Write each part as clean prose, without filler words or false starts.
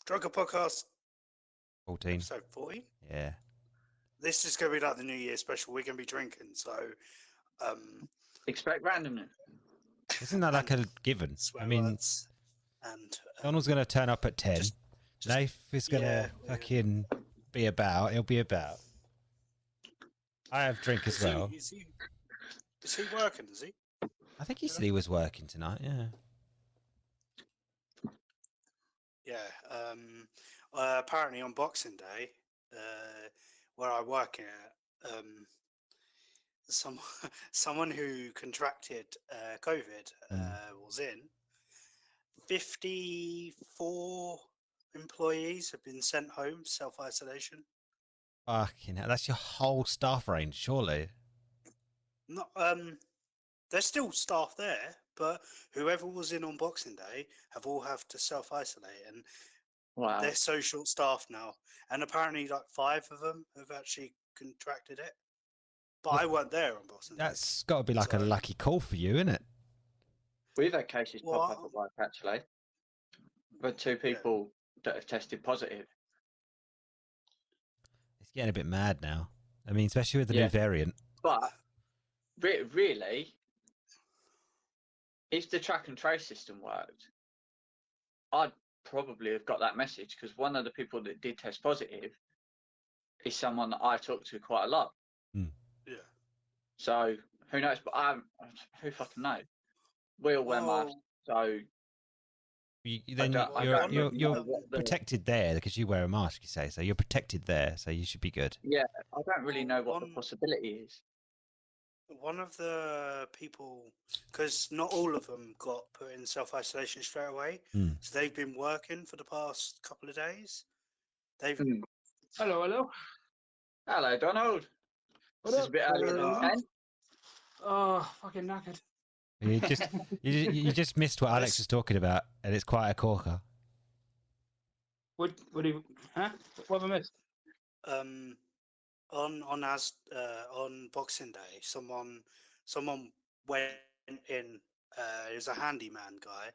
Drunken podcast 14. episode 40. Yeah. This is going to be like the New Year special. We're going to be drinking, so expect randomness. Isn't that like a given? swear I mean, words and Donald's going to turn up at 10. just- Nath is going to fucking be about. He'll be about. I have drink as well. Is he working? Is he? I think he said he was working tonight. Yeah. Yeah. Apparently on Boxing Day, where I work at, someone who contracted COVID was in. 54 employees have been sent home self-isolation. Fucking hell. That's your whole staff range, surely. Not there's still staff there, but whoever was in on Boxing Day have all have to self-isolate, and Wow. they're so short-staffed now. And apparently, like 5 of them have actually contracted it. But I weren't there on Boxing Day. That's got to be like a lucky call for you, isn't it? We've had cases pop up at work, actually. We've had 2 people that have tested positive. It's getting a bit mad now. I mean, especially with the new variant. But, really, if the track and trace system worked, I'd probably have got that message, because one of the people that did test positive is someone that I talk to quite a lot. Mm. Yeah. So, who knows? But who fucking knows? We all wear masks, so... You're protected there because you wear a mask, you say. So you're protected there, so you should be good. Yeah, I don't really know what the possibility is. One of the people, because not all of them got put in self-isolation straight away, so they've been working for the past couple of days. They've Hello. Hello, Donald. This is a bit earlier than 10. Oh, fucking knackered. You just missed what Alex was talking about, and it's quite a corker. What have I missed? On Boxing Day, someone went in. It was a handyman guy,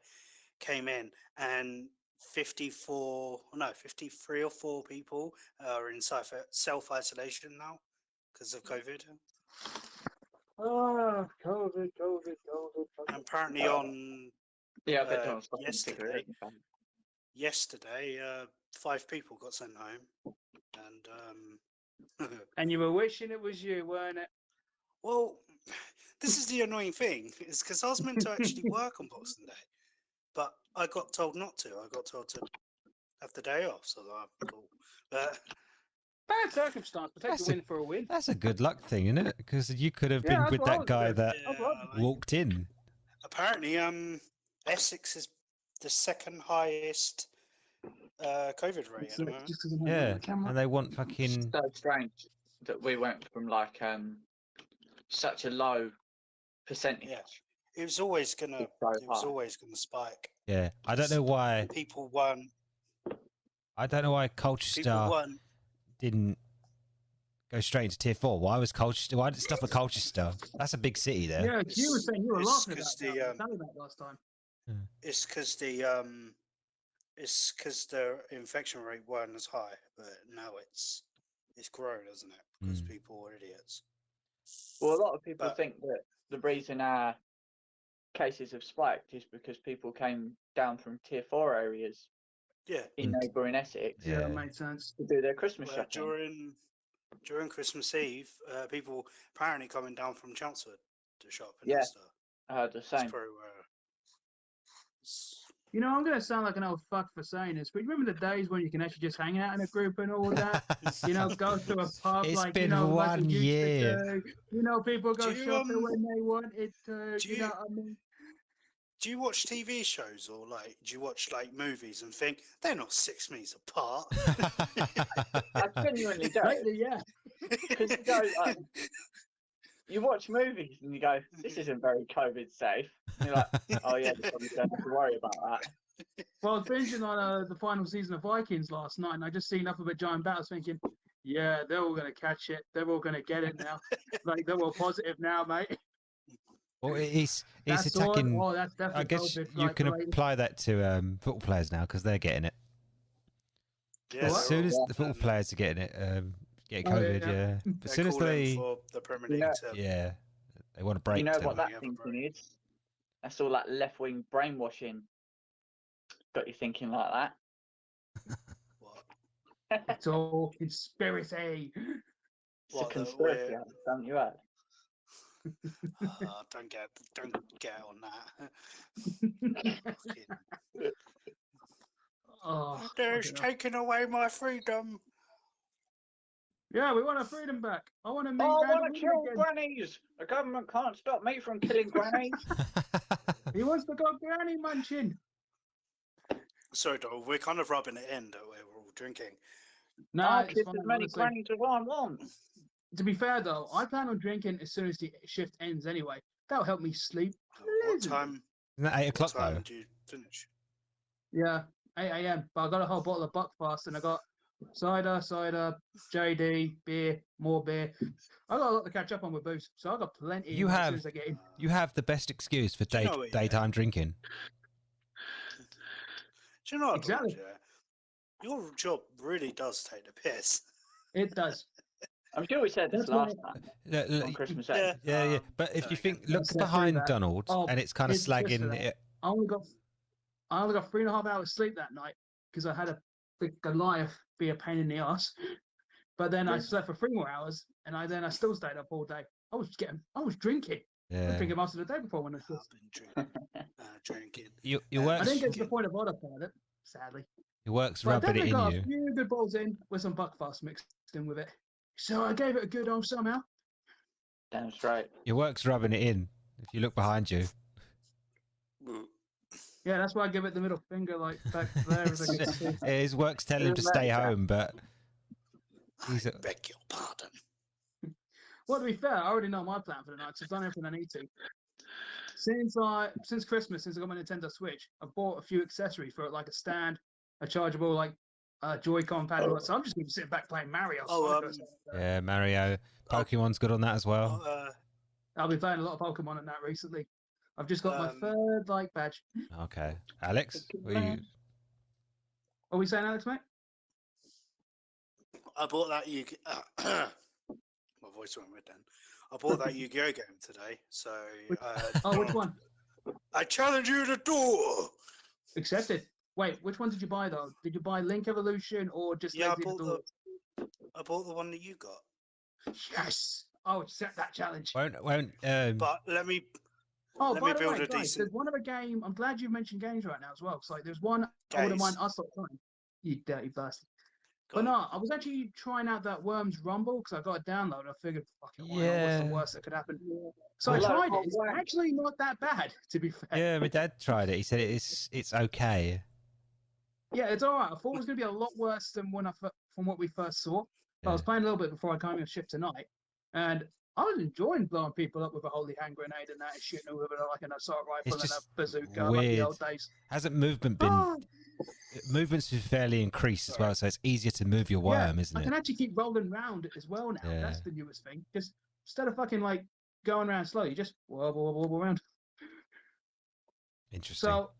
came in, and 53 or 4 people are in self-isolation now because of COVID. Oh, COVID. And apparently on yesterday, 5 people got sent home, and and you were wishing it was you, weren't it? Well, this is the annoying thing, is because I was meant to actually work on Boxing Day, but I got told not to. I got told to have the day off, so I'm cool. But bad circumstance, but take a win for a win. That's a good luck thing, isn't it? Because you could have been with that guy that walked in. Apparently, Essex is the second highest COVID rate at the moment. Yeah, and they want fucking... So strange that we went from like such a low percentage. Yeah, it was always gonna spike. Yeah, I don't know why people weren't. I don't know why Colchester didn't go straight into tier 4. Why was Colchester? Why did it stop at Colchester? That's a big city there. Yeah, you were saying you were laughing about that last time. Yeah. It's because the infection rate weren't as high, but now it's grown, isn't it? Because people are idiots. Well, a lot of people think that the reason our cases have spiked is because people came down from tier 4 areas. Yeah. In neighbouring Essex. Yeah, that makes sense. To do their Christmas shopping. During Christmas Eve, people apparently coming down from Chelmsford to shop and stuff. I heard the same. That's pretty rare. You know, I'm going to sound like an old fuck for saying this, but you remember the days when you can actually just hang out in a group and all that? You know, go to a pub it's like, been you know, 1 year. You know, people go shopping when they want it to, you know what I mean? Do you watch TV shows or do you watch movies and think they're not 6 meters apart? I genuinely don't. Lately, yeah. Because you go, you watch movies and you go, this isn't very COVID safe. And you're like, oh yeah, you probably don't have to worry about that. Well, I was binging on the final season of Vikings last night, and I just seen nothing but giant battles, thinking, yeah, they're all going to catch it. They're all going to get it now. They're all positive now, mate. Well, it's attacking. I guess you can apply that to football players now because they're getting it. Yeah, As soon as all- the football players are getting it, getting Oh, COVID, yeah. yeah. As they're soon as calling they, for the Premier You League know- to yeah, they want to break. You know to what them. that thinking is? That's all that left-wing brainwashing. Got you thinking like that. what? It's all conspiracy. It's a What, that conspiracy, we're- haven't you heard? Don't get on that. Fucking- Oh, They're fucking hell. taking away my freedom. Yeah, we want our freedom back. I want to meet Oh, I Randall want to Woodman kill again. grannies. The government can't stop me from killing grannies. He wants to go granny munching. Sorry, Dog, we're kind of rubbing it in that we're all drinking. No, I'll it's kiss fine, as many honestly. grannies as I want. To be fair, though, I plan on drinking as soon as the shift ends anyway. That'll help me sleep. What time? Isn't that 8 What o'clock time though? do you finish? Yeah, 8 a.m. But I got a whole bottle of Buckfast and I got cider, JD, beer, more beer. I got a lot to catch up on with booze, so I got plenty You as have- soon as I get in. You have the best excuse for Do you know what, yeah? daytime drinking. Do you know what, Exactly. Dog, yeah? Your job really does take the piss. It does. I'm sure we said this That's last why- time Yeah, on Christmas Yeah. Eve. yeah. But if there you we think, go. look Let's get through behind that. Donald, Oh, and it's kind of it's just for slagging that. it. I only got 3.5 hours sleep that night because I had a big Goliath be a pain in the ass. But then I slept for 3 more hours, and I still stayed up all day. I was drinking. I was Yeah. drinking most of the day before when I I've was. been drinking. Your I I work's didn't get to the point of autopilot, sadly. your work's But I rubbing it definitely in got you. a few good balls in with some Buckfast mixed in with it. So I gave it a good old somehow. Damn straight. Your work's rubbing it in. If you look behind you, Yeah, that's why I give it the middle finger, like back there. As I can see. his work's telling him to stay home, but he's I beg your pardon. Well, to be fair, I already know my plan for the night, so I've done everything I need to. Since Christmas, since I got my Nintendo Switch, I've bought a few accessories for it, like a stand, a chargeable, like Joy-Con pad. So I'm just going to be sitting back playing Mario. yeah, Mario, Pokemon's good on that as well. I've been playing a lot of Pokemon and that recently. I've just got my third badge. Okay, Alex, were you? What are we saying, Alex, mate? I bought that my voice went weird then. I bought that Yu-Gi-Oh game today, so Which one? I challenge you to duel. Accepted. Wait, which one did you buy though? Did you buy Link Evolution or just Yeah, Lazy Duel? I bought the one that you got. Yes. I'll accept that challenge. Won't But let me Oh, let by me the build way, a guys, decent there's one other game. I'm glad you mentioned games right now as well. So like, there's one I wouldn't Gaze. mind us not playing. You dirty bastard. Go But on. no, I was actually trying out that Worms Rumble because I got it downloaded. I figured, fucking, what's Yeah. the worst that could happen? So I Hello, tried it. It's Worms. actually not that bad, to be fair. yeah, my dad tried it. He said it's okay. Yeah, it's all right. I thought it was going to be a lot worse than from what we first saw. But I was Yeah. playing a little bit before I came on shift tonight, and I was enjoying blowing people up with a holy hand grenade and that, and shooting them with like an assault rifle It's and a just bazooka, like the weird. old days. Hasn't movement been? Oh, Movement's been fairly increased as well, so it's easier to move your worm, isn't I can it? actually keep rolling round as well now. Yeah. That's the newest thing. Just instead of fucking like going around slow, you just wobble around. Interesting. So,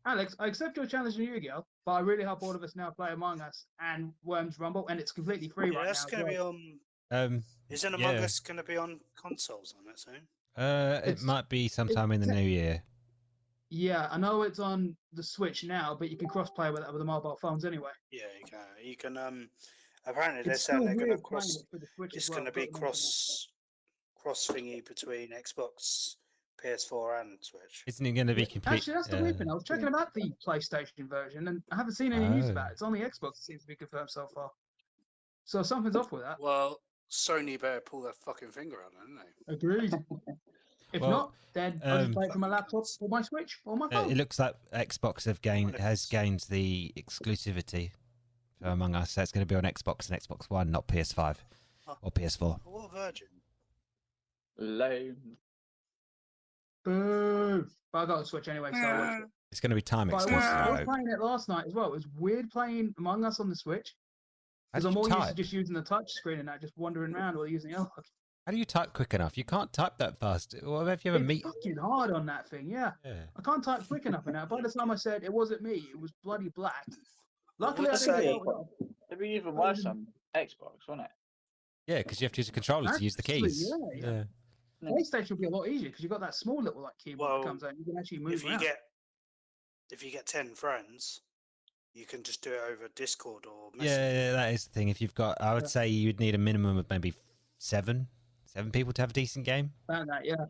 Alex, I accept your challenge in Yu-Gi-Oh, but I really hope all of us now play Among Us and Worms Rumble, and it's completely free Yeah, right that's now. going to as be well. on. Isn't Among yeah. Us going to be on consoles on it soon? It it's- might be sometime in the new year. Yeah, I know it's on the Switch now, but you can cross-play with that with the mobile phones anyway. Yeah, you can. You can. Apparently, they're It's saying still they're going to weird playing cross. it for the Switch It's as well. going to I've be got to mention cross thingy between Xbox, PS4, and Switch. Isn't it going to be that. complete? Actually, that's the weird thing. I was checking about the PlayStation version, and I haven't seen any news about it. It's only Xbox that seems to be confirmed so far. So something's off with that. Well, Sony better pull their fucking finger out, don't they? Agreed. If Well, not, then I'll just play it from my laptop or my Switch or my phone. It looks like Xbox has gained the exclusivity for Among Us, so it's going to be on Xbox and Xbox One, not PS5 or PS4. What a virgin! Lame. Boo! But I got a Switch anyway, so I watched it. It's going to be time But exclusive. I I was hope. playing it last night as well. It was weird playing Among Us on the Switch. How Because do I'm you more used to type? just using the touch screen and that, just wandering around while using the analog. How do you type quick enough? You can't type that fast. What if you ever It's meet? fucking hard on that thing, yeah. Yeah. I can't type quick enough in that. By the time I said it wasn't me, it was bloody black. Luckily, I would didn't say- get it. It'd be even worse on Xbox, wouldn't it? Yeah, because you have to use the controllers to use the Actually, keys. yeah. PlayStation will be a lot easier because you've got that small little like keyboard that comes out. You can actually move if you around. if you get 10 friends, you can just do it over Discord or Yeah, Messenger. that is the thing. If you've got, I would say you'd need a minimum of maybe seven people to have a decent game. About that, yeah.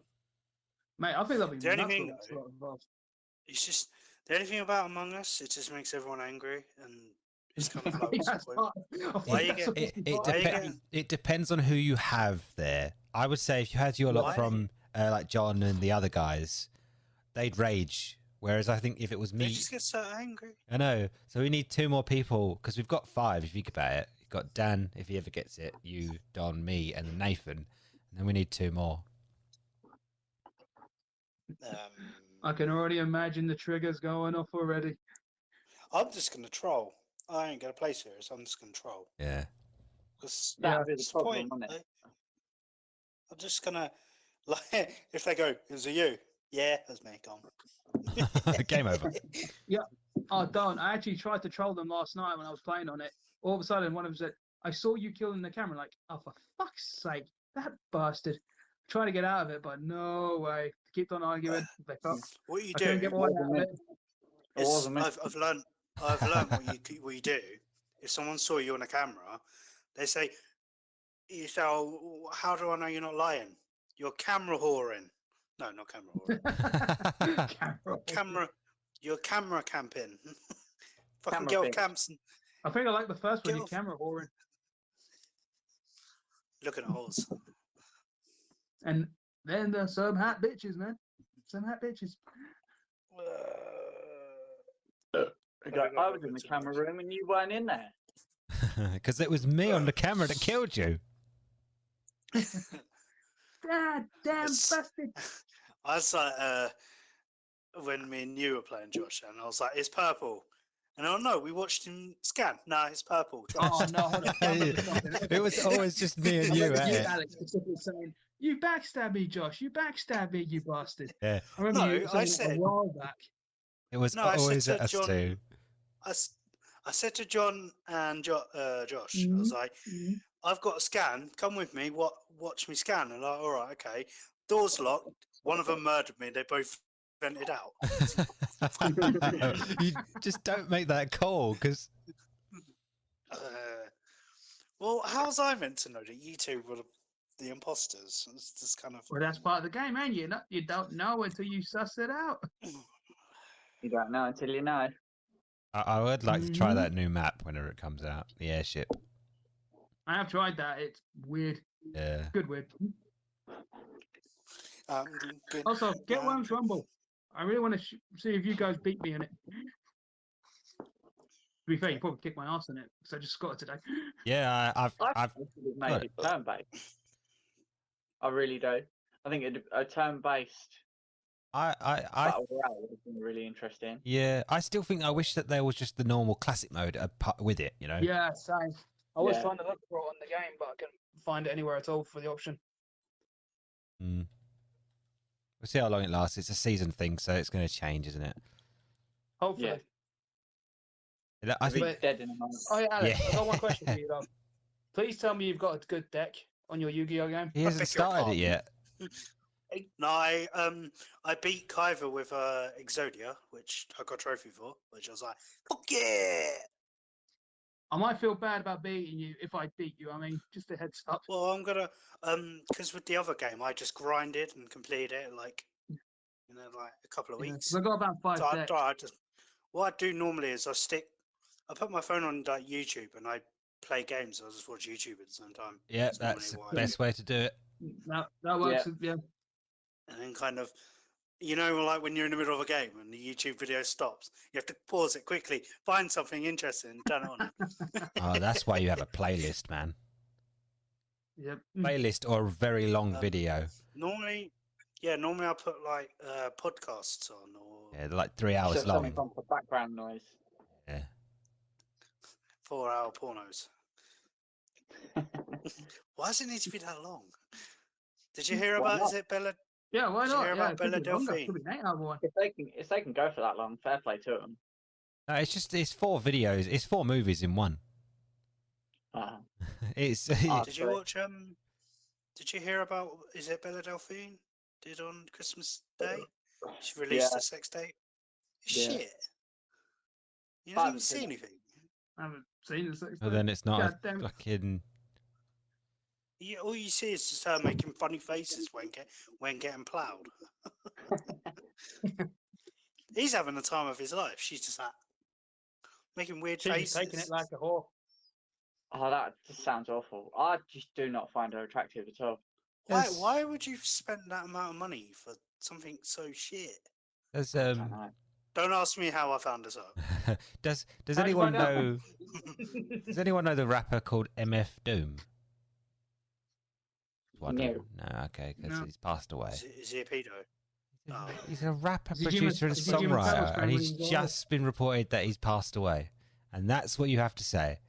Mate, I think that'll be The only nuts thing, with what's a lot involved. It's just the only thing about Among Us, it just makes everyone angry, and it's kind of like, Yeah, what's the point? Why you get It depends on who you have there. I would say if you had your lot from like John and the other guys, they'd rage. Whereas I think if it was me, They just get so angry. I know. So we need 2 more people because we've got 5. If you think about it, you've got Dan if he ever gets it, you, Don, me, and then Nathan, and then we need 2 more. I can already imagine the triggers going off already. I'm just gonna troll. I ain't gonna play serious. I'm just gonna troll. Yeah. That'd be the problem, point. wouldn't it? I'm just gonna like if they go, is it you? Yeah, that's me. Gone. Game over. Yeah. Oh, don't. I actually tried to troll them last night when I was playing on it. All of a sudden, one of them said, I saw you killing the camera. Like, oh, for fuck's sake. That bastard. Trying to get out of it, but no way. Keep on arguing. What you I couldn't do? get my way out of it. I've learned what you do. If someone saw you on a camera, they say, you say, oh, how do I know you're not lying? You're camera whoring. No, not camera whoring. You're camera camping. Fucking Camera get camps and I think I like the first one, you camera whoring. looking at holes. And then there's some hot bitches, man. Some hot bitches. I was in the camera room and you weren't in there. Because it was me on the camera that killed you. God damn bastard. I was like, when me and you were playing Josh, and I was like, it's purple. And oh no, we watched him scan. No, it's purple. Josh. Oh no, hold on. It was always just me and you, Alex, specifically saying, you backstab me, Josh. You backstab me, you bastard. Yeah. I remember you I saying a while back. It was No, I always said to us John- two. I said to John and Josh, I was like, I've got a scan. Come with me. Watch me scan. And like, all right, okay. Doors locked. One of them murdered me. They both vented out. You just don't make that call because. Well, how's I meant to know that you two were the imposters? It's just kind of. Well, that's part of the game, man. You don't know until you suss it out. You don't know until you know. I would like to try that new map whenever it comes out. The airship. I have tried that. It's weird. Yeah. Good weird. Also, get Worms Rumble. I really want to see if you guys beat me in it. To be fair, you probably kicked my ass in it because I just got it today. Yeah, I've made it turn-based. I really do. I think a turn-based battle royale would have been really interesting. Yeah, I still think I wish that there was just the normal classic mode with it. You know. Yeah, same. I was trying to look for it on the game, but I couldn't find it anywhere at all for the option. We'll see how long it lasts. It's a season thing, so it's going to change, isn't it? Hopefully. Yeah. I think. Dead in a moment. Oh yeah, Alex, I've got one question for you though. Please tell me you've got a good deck on your Yu-Gi-Oh game. He hasn't started it yet. No, I beat Kyver with Exodia, which I got a trophy for, which I was like, fuck yeah! I might feel bad about beating you if I beat you. I mean, just a heads up. Well, I'm gonna because with the other game, I just grinded and completed it in like a couple of weeks. I got about 5 decks. What I do normally is I put my phone on like YouTube and I play games. I just watch YouTube at the same time. Yeah, that's the best way to do it. That works. Yeah. And then kind of, like when you're in the middle of a game and the YouTube video stops, you have to pause it quickly, find something interesting, and turn it on. Oh, that's why you have a playlist, man. Yep. Playlist or a very long video. Normally I put like podcasts on, or they're like 3 hours long. Something for background noise. Yeah. 4-hour pornos. Why does it need to be that long? Did you hear about? Is it Bella? Yeah, why not? Did you hear about Bella Delphine? If they can go for that long, fair play to them. No, it's 4 videos. It's 4 movies in one. It's Did you watch Did you hear about? Is it Bella Delphine did on Christmas Day? She released a sex tape. Yeah. Shit. You I didn't haven't even see seen it. anything. I haven't seen the sex. well, then it's not God a damn it. fucking. All you see is just her making funny faces when getting ploughed. He's having the time of his life. She's just like making weird She's faces. taking it like a whore. Oh, that just sounds awful. I just do not find her attractive at all. Why would you spend that amount of money for something so shit? There's I don't know. Don't ask me how I found this out. does How'd you anyone find out? know? Does anyone know the rapper called MF Doom? No. No, okay, because No. he's passed away. Is he a pedo? Oh. He's a rapper, Is he Jim- producer, and is he Jim Fallon's songwriter, friend and when he's he was alive? just been reported that he's passed away, and that's what you have to say.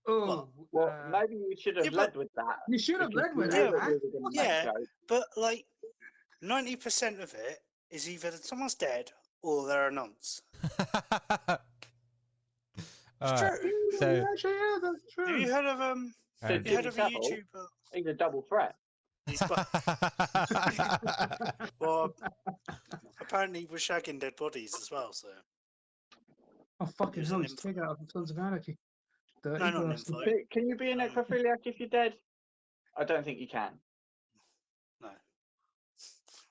Oh, Well, maybe you should have yeah, led with that. you should have because led with you it, knew man. we were gonna make Yeah. jokes. But like 90% of it is either someone's dead or they're a nonce. It's Alright, true. so Actually, yeah, that's Have true. you heard of So you Jimmy heard of a Savile, YouTuber? he's a double threat. He's well, apparently he was shagging dead bodies as well. So Oh, fucking He was hell, an he's Tig out of Sons of Anarchy. no, Dirty not an bastard. info. Can you be a necrophiliac if you're dead? I don't think you can. No.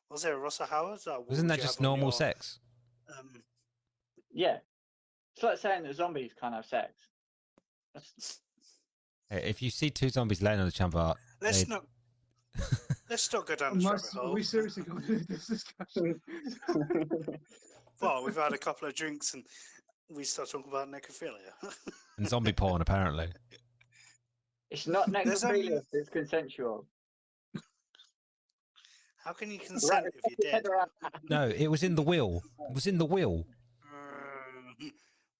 Was there a Rossa Howard? What wasn't would that you just have on normal your, sex? Yeah. It's like saying that zombies can't have sex. That's- Hey, if you see two zombies laying on the chamber, Let's they- not go down this rabbit Are hole. we seriously going into this discussion? Well, we've had a couple of drinks and we start talking about necrophilia. and zombie porn apparently. It's not There's, necrophilia, it's consensual. How can you consent if you're dead? No, it was in the will. It was in the will.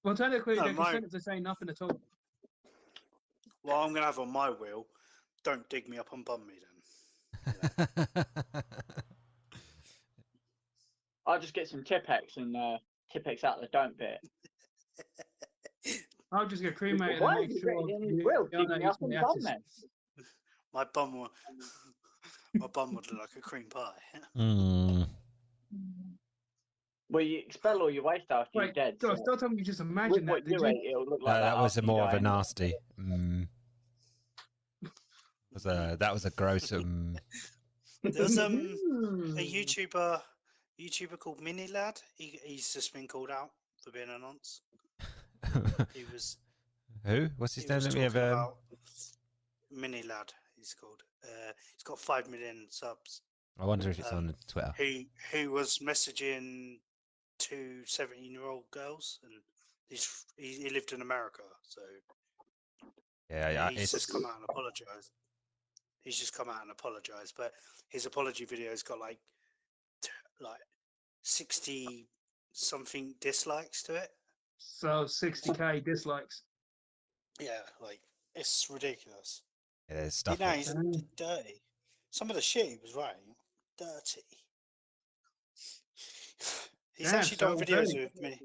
Well, technically, No, they my- consented to say nothing at all. Well, I'm gonna have on my will. Don't dig me up and bum me I'll just get some Tipex and Tipex out the don't bit. I'll just get cremated Why and have make you sure got it in his you will? don't Dig me eat up some and of the bum ashes. then. My bum would look like a cream pie. Mm. Well, you expel all your waste after you're Wait, dead. God, so don't tell me you just with imagine what that, did you you? ate, it'll look No, like that was after a you more of die a anyway. nasty. That was a gross. There's a YouTuber called Mini Lad. He's just been called out for being a nonce. He was. Who? What's his He name? was Let me have talking about Mini Lad. He's called. He's got 5 million subs. I wonder if it's on Twitter. He was messaging two 17-year-old girls, and he lived in America, so Yeah, he's it's just come out and apologized. He's just come out and apologized, but his apology video's got like 60 something dislikes to it. So 60k dislikes. Yeah, like it's ridiculous. yeah, there's stuff. You know, he's dirty. Some of the shit he was writing, dirty. He's Yeah, actually done so videos dirty. with Mini.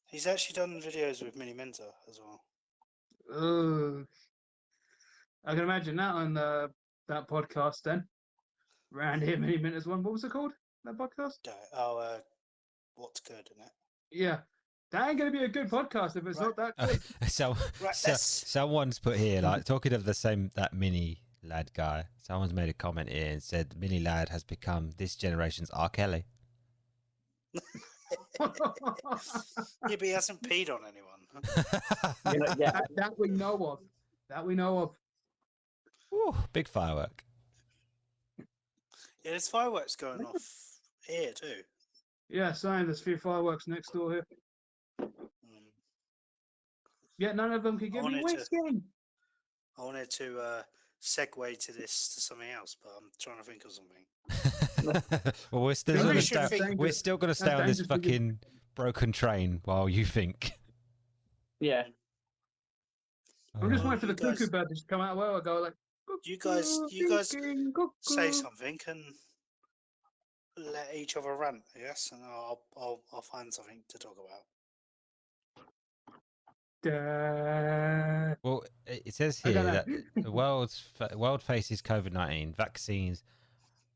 He's actually done videos with Mini Mentor as well. Ugh. I can imagine that on that podcast then. Round here, many minutes one. What was it called? That podcast? What's good, isn't it? Yeah. That ain't gonna be a good podcast if it's Right. not that good. Right, Someone's put here, like talking of that Mini Lad guy. Someone's made a comment here and said Mini Lad has become this generation's R. Kelly. Yeah, but he hasn't peed on anyone. Yeah. that we know of. That we know of. Ooh, big firework. Yeah, there's fireworks going off here too. Yeah, saying there's a few fireworks next door here. Mm. Yet none of them could give me wanted to- whiskey. I wanted to segue to something else, but I'm trying to think of something. Well, we're still Maybe gonna we should stay. think- We're still gonna stay That's on this dangerous because- fucking broken train while you think. Yeah. I'm just Oh. waiting for the you guys- cuckoo bird to just come out of where I go like. You guys thinking, cuckoo. say something and let each other rant, yes, and I'll find something to talk about. Da- Well, It says I here got that that. the world faces COVID-19 vaccines.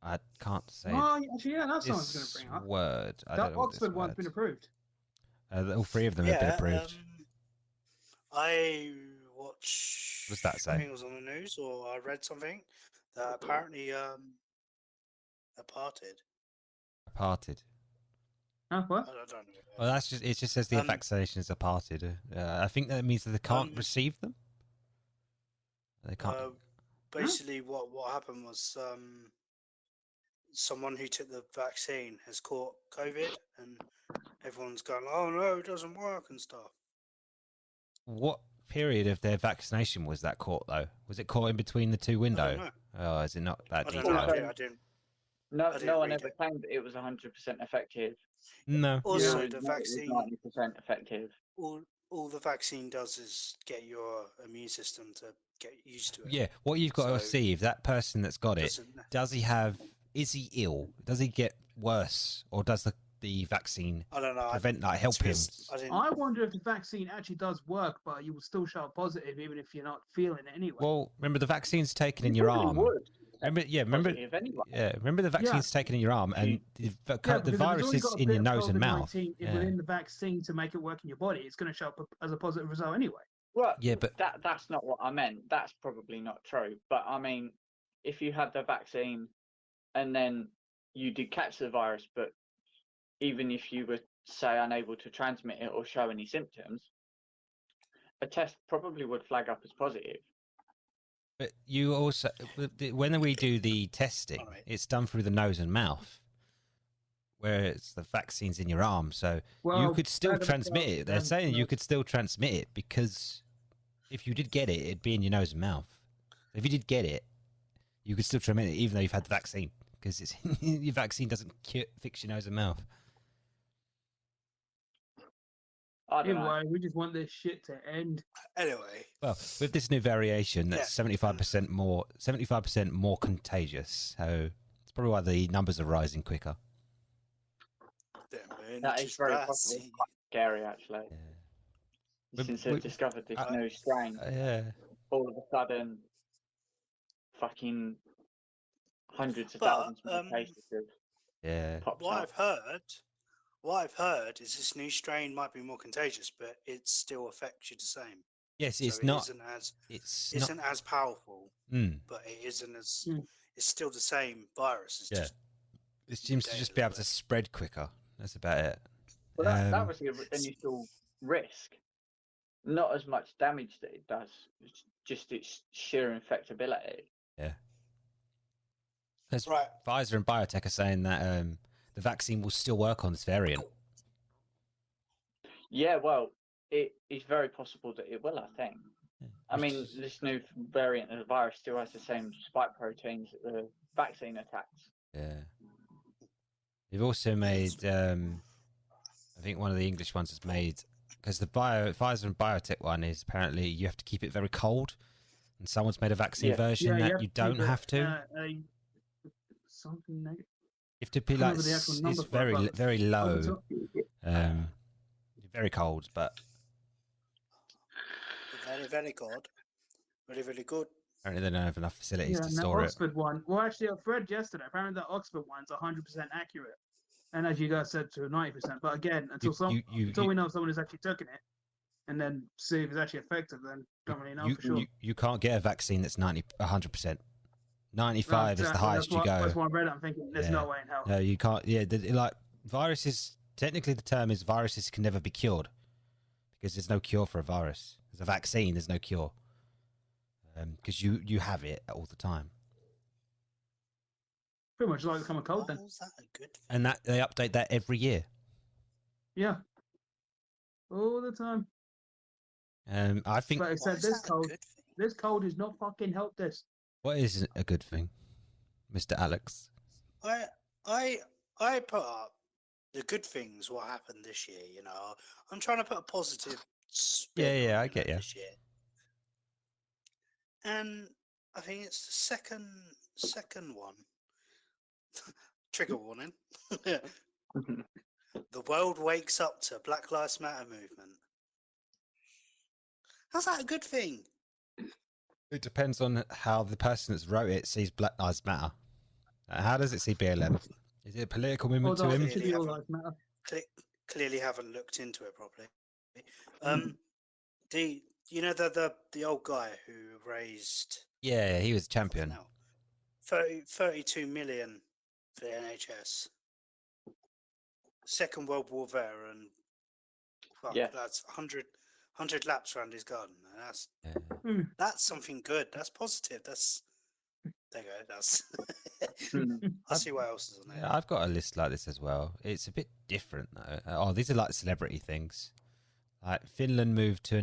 I can't say Oh, actually, yeah, that's what I was going to this bring up. word. I That don't know what this Oxford one's word. been approved. All three of them have been Yeah, approved. I watched. What does that I say? think it was on the news, or I read something that apparently departed. Parted. Huh, what? I don't know. Well, that's just it. Just says the vaccinations are parted. I think that means that they can't receive them. They can't. Basically, what happened was someone who took the vaccine has caught COVID, and everyone's going, "Oh no, it doesn't work" and stuff. What period of their vaccination was that caught though? Was it caught in between the two windows? Oh, is it not that I don't detailed? know. I didn't. No, I didn't no one read ever it. claimed that it was 100% effective. No. Also, Yeah. the No, it was vaccine, 90% effective. all the vaccine does is get your immune system to get used to it. Yeah. What you've got to So, see if that person that's got it doesn't- is he ill? Does he get worse, or does the vaccine I don't know. prevent help him? I wonder if the vaccine actually does work, but you will still show up positive even if you're not feeling it anyway. Well, remember the vaccine's taken in You your probably arm. would. Remember the vaccine's taken in your arm, and the virus is in your nose and mouth. Within the vaccine to make it work in your body, it's going to show up as a positive result anyway. Well, yeah, but that's not what I meant. That's probably not true. But I mean, if you had the vaccine and then you did catch the virus, but even if you were, say, unable to transmit it or show any symptoms, a test probably would flag up as positive. But you also, when we do the testing, it's done through the nose and mouth, whereas the vaccine's in your arm. So you could still transmit it. They're saying you could still transmit it because if you did get it, it'd be in your nose and mouth. If you did get it, you could still transmit it even though you've had the vaccine because it's your vaccine doesn't fix your nose and mouth. Anyway, we just want this shit to end. Anyway. Well, with this new variation, that's 75% more contagious. So it's probably why the numbers are rising quicker. That is very possible. Quite scary, actually. Yeah. Since they've discovered this new strain, all of a sudden, fucking hundreds of thousands of cases. What I've heard is this new strain might be more contagious, but it still affects you the same. Yes, so it's not. Isn't as powerful, but it isn't as. It's still the same virus. It's it seems to just be able to spread quicker. That's about it. Well, that was the initial risk. Not as much damage that it does. It's just its sheer infectability. Yeah. That's right. Pfizer and biotech are saying that the vaccine will still work on this variant. Yeah, well, it is very possible that it will, I think. Yeah. I mean, this new variant of the virus still has the same spike proteins that the vaccine attacks. Yeah. They've also made, I think one of the English ones has made, because the Pfizer and biotech one is apparently you have to keep it very cold, and someone's made a vaccine version that you don't have to. Something negative. You have to be like it's very very low, very cold, but very cold, very good. Apparently they don't have enough facilities to store it. Oxford one. Well, actually, I've read yesterday. Apparently, the Oxford one's 100% accurate, and as you guys said, to 90%. But again, until we know someone has actually taken it, and then see if it's actually effective, then don't really know for sure. You can't get a vaccine that's 100%. 95 is the highest you go. That's why I read it. I'm thinking there's no way in hell. No, you can't. Yeah, like viruses. Technically, the term is viruses can never be cured because there's no cure for a virus. There's a vaccine. There's no cure because you have it all the time. Pretty much like the common cold then. Was that a good thing? And that they update that every year. Yeah, all the time. I think. But except this cold is not fucking helped us. What is a good thing, Mr. Alex? I put up the good things what happened this year. You know, I'm trying to put a positive spin. Yeah, I get you. This year. And I think it's the second one. Trigger warning. The world wakes up to Black Lives Matter movement. How's that a good thing? It depends on how the person that's wrote it sees Black Lives Matter. How does it see BLM? Is it a political movement to him? Clearly haven't looked into it properly. The old guy who raised... Yeah, he was champion. 32 million for the NHS. Second World War veteran. That's 100 laps around his garden. That's something good. That's positive. There you go. That's. I'll see what else is on there. Yeah, I've got a list like this as well. It's a bit different though. These are like celebrity things. Like Finland moved to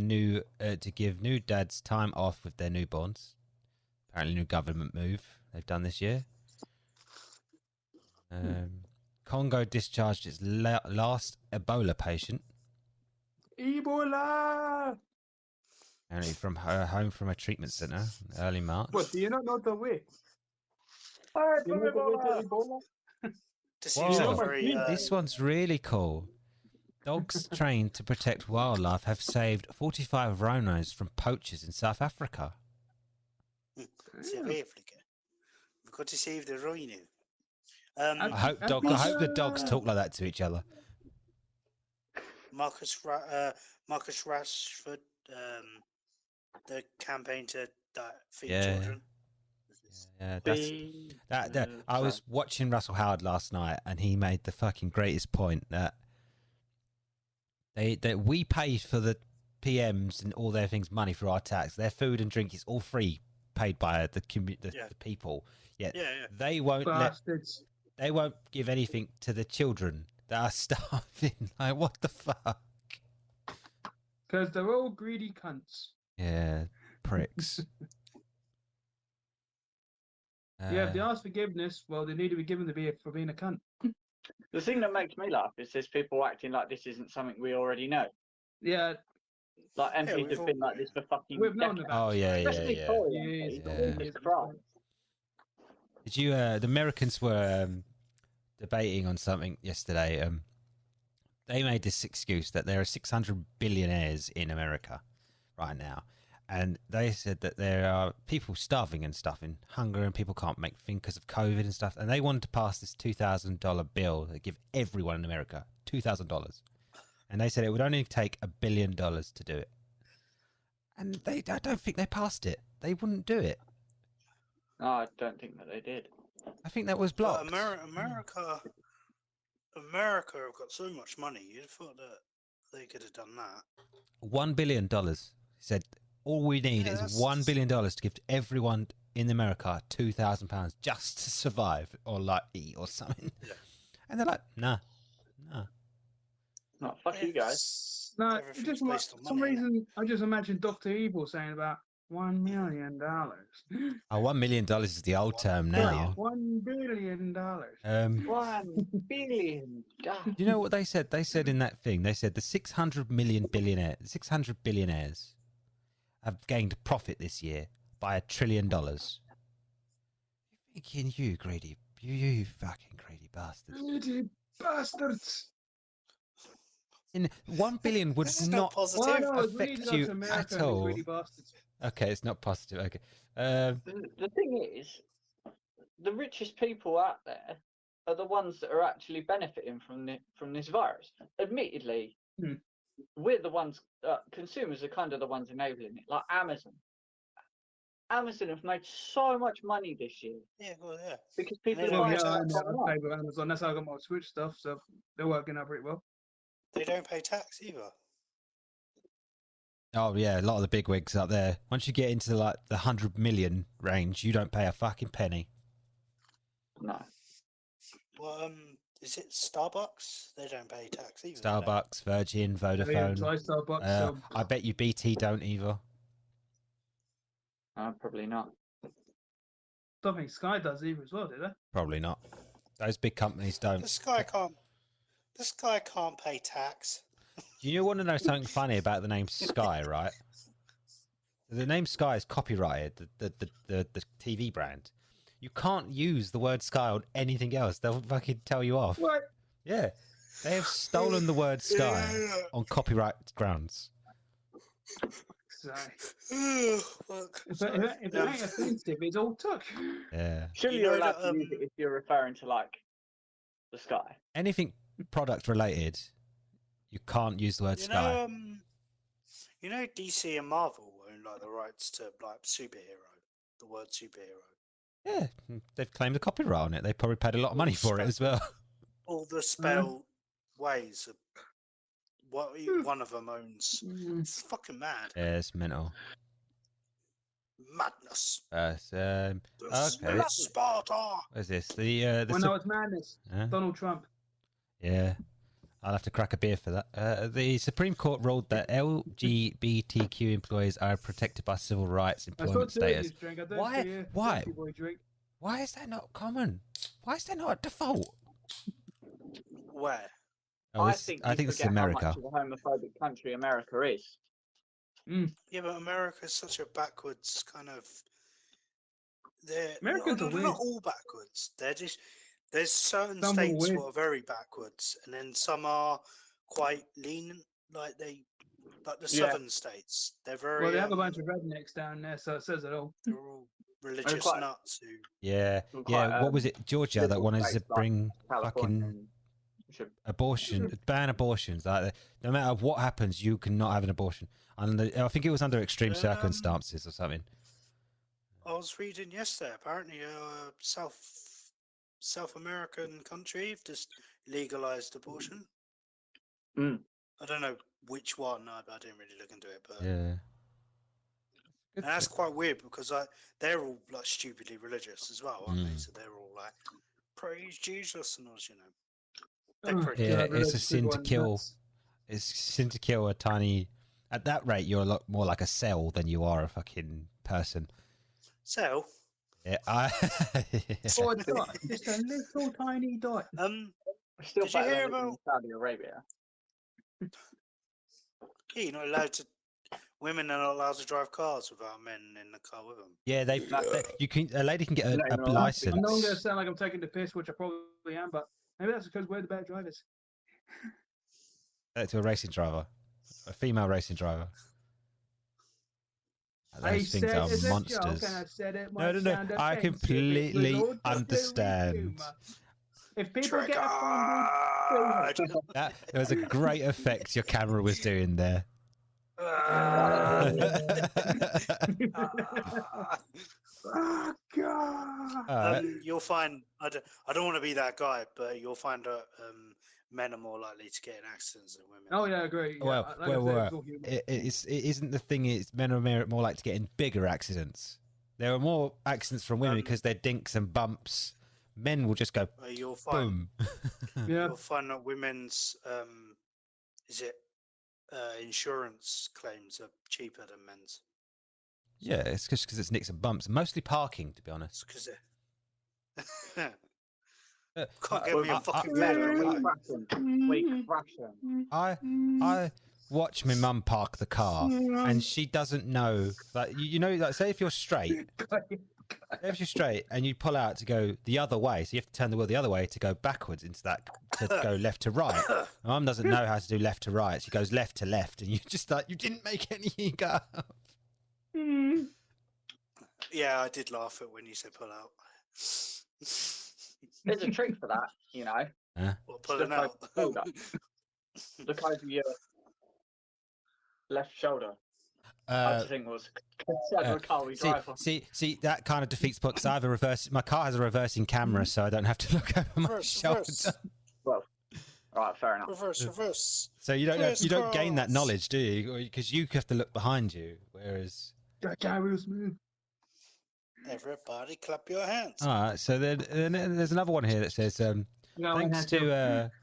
to give new dads time off with their newborns. Apparently, new government move they've done this year. Congo discharged its last Ebola patient. Ebola! Apparently from her home from a treatment centre in early March. What, do you not know the way? This one's really cool. Dogs trained to protect wildlife have saved 45 rhinos from poachers in South Africa. We've got to save the rhino. I hope the dogs talk like that to each other. Marcus Rashford, the campaign to feed children. Yeah, I was watching Russell Howard last night, and he made the fucking greatest point that we pay for the PMs and all their things money for our tax. Their food and drink is all free, paid by the people. Yet they won't they won't give anything to the children that are starving. Like, what the fuck? Because they're all greedy cunts. Yeah, pricks. If they ask forgiveness, well, they need to be given the beer for being a cunt. The thing that makes me laugh is there's people acting like this isn't something we already know. Yeah. Like MPs have been like this for fucking We've known about Did you? The Americans were debating on something yesterday. They made this excuse that there are 600 billionaires in America right now. And they said that there are people starving and stuff in hunger and people can't make things because of COVID and stuff. And they wanted to pass this $2,000 bill that give everyone in America $2,000. And they said it would only take $1 billion to do it. And I don't think they passed it. They wouldn't do it. No, I don't think that they did. I think that was blocked. America have got so much money. You'd have thought that they could have done that. $1 billion. He said, all we need is $1 billion to give to everyone in America £2,000 just to survive or like eat or something. Yeah. And they're like, nah. No, fuck you guys. No, just for some reason, I just imagine Dr. Evil saying about $1 million. $1 million is the old term now. $1 billion. $1 billion. Do you know what they said? They said in that thing, they said the 600 billionaires have gained profit this year by $1 trillion. You're thinking, you greedy, you fucking greedy bastards. Greedy bastards. In $1 billion would not affect you at all. Okay, it's not positive. Okay. The thing is, the richest people out there are the ones that are actually benefiting from this virus. Admittedly, we're the ones. Consumers are kind of the ones enabling it, like Amazon. Amazon have made so much money this year. Yeah, well, yeah. Because people are buying I pay with Amazon. That's how I got my Switch stuff. So they're working out pretty well. They don't pay tax either. Oh yeah, a lot of the big wigs up there. Once you get into the 100 million range, you don't pay a fucking penny. No. Well, is it Starbucks? They don't pay tax either. Starbucks, Virgin, Vodafone. Starbucks, I bet you BT don't either. Probably not. Don't think Sky does either as well, do they? Probably not. Those big companies don't. This guy can't pay tax. You want to know something funny about the name Sky, right? The name Sky is copyrighted, the TV brand. You can't use the word Sky on anything else. They'll fucking tell you off. What? Yeah. They have stolen the word Sky on copyright grounds. So Fuck, if sorry. it ain't offensive, it's all took. Yeah. Surely You you're know allowed that, to use it if you're referring to like the sky. Anything product related, you can't use the word you sky. know, you know, DC and Marvel own like the rights to like superhero, the word superhero. Yeah, they've claimed the copyright on it. They probably paid a lot of money for it as well. All the spell ways of what one of them owns. It's fucking mad. Yeah, it's mental. Madness. Okay. Sparta. What is this? The Well, no, it's madness. Donald Trump. Yeah, I'll have to crack a beer for that. The Supreme Court ruled that LGBTQ employees are protected by civil rights employment status. Why? Why is that not common? Why is that not a default? Where? Oh, I think this is America. How much of a homophobic country America is. Yeah, but America's such a backwards kind of. Americans are weird. Not all backwards. They're just there's certain Some are states weird. who are very backwards, and then some are quite lenient, like the southern states. They're very. Well, they have a bunch of rednecks down there, so it says it all. They're all religious nuts who. Yeah. What was it, Georgia, that wanted to bring fucking abortion, ban abortions? Like, no matter what happens, you cannot have an abortion. And I think it was under extreme circumstances or something. I was reading yesterday. Apparently, South American country have just legalized abortion. I don't know which one. I didn't really look into it, but yeah, and that's quite weird because they're all like stupidly religious as well, aren't they? So they're all like praise Jesus and all, you know. It's a sin to kill. It's a sin to kill a tiny. At that rate, you're a lot more like a cell than you are a fucking person. Cell. Yeah, Or a dot, just a little tiny dot. Still did you hear about Saudi Arabia? Yeah, you're not allowed to. Women are not allowed to drive cars without men in the car with them. Yeah, you can. A lady can get a license. I'm not going to sound like I'm taking the piss, which I probably am, but maybe that's because we're the bad drivers. To a racing driver, a female racing driver. Those things are monsters. No. I completely understand. If people get offended, there was a great effect your camera was doing there. Oh God! You'll find I don't want to be that guy, but you'll find that men are more likely to get in accidents than women. Oh yeah, I agree. Yeah, it isn't the thing. It's men are more likely to get in bigger accidents. There are more accidents from women because they're dinks and bumps. Men will just go you'll find, boom. You'll find that women's insurance claims are cheaper than men's. Yeah, it's just because it's nicks and bumps. Mostly parking, to be honest. Because can't give me a fucking medal. We crash them. I watch my mum park the car, and she doesn't know. Like you know, like say if you're straight. If you're straight and you pull out to go the other way, so you have to turn the wheel the other way to go backwards into that, to go left to right. My mum doesn't know how to do left to right. She goes left to left, and you just like, you didn't make any go. Yeah, I did laugh at when you said pull out. There's a trick for that, you know. What, pulling out? Look over your left shoulder. I think was car we drive on. See, that kind of defeats the point because I have a reverse. My car has a reversing camera, so I don't have to look over my shoulder. Well, all right, fair enough. Reverse. So you don't gain that knowledge, do you? Because you have to look behind you, whereas. Everybody, clap your hands. All right. So then there's another one here that says,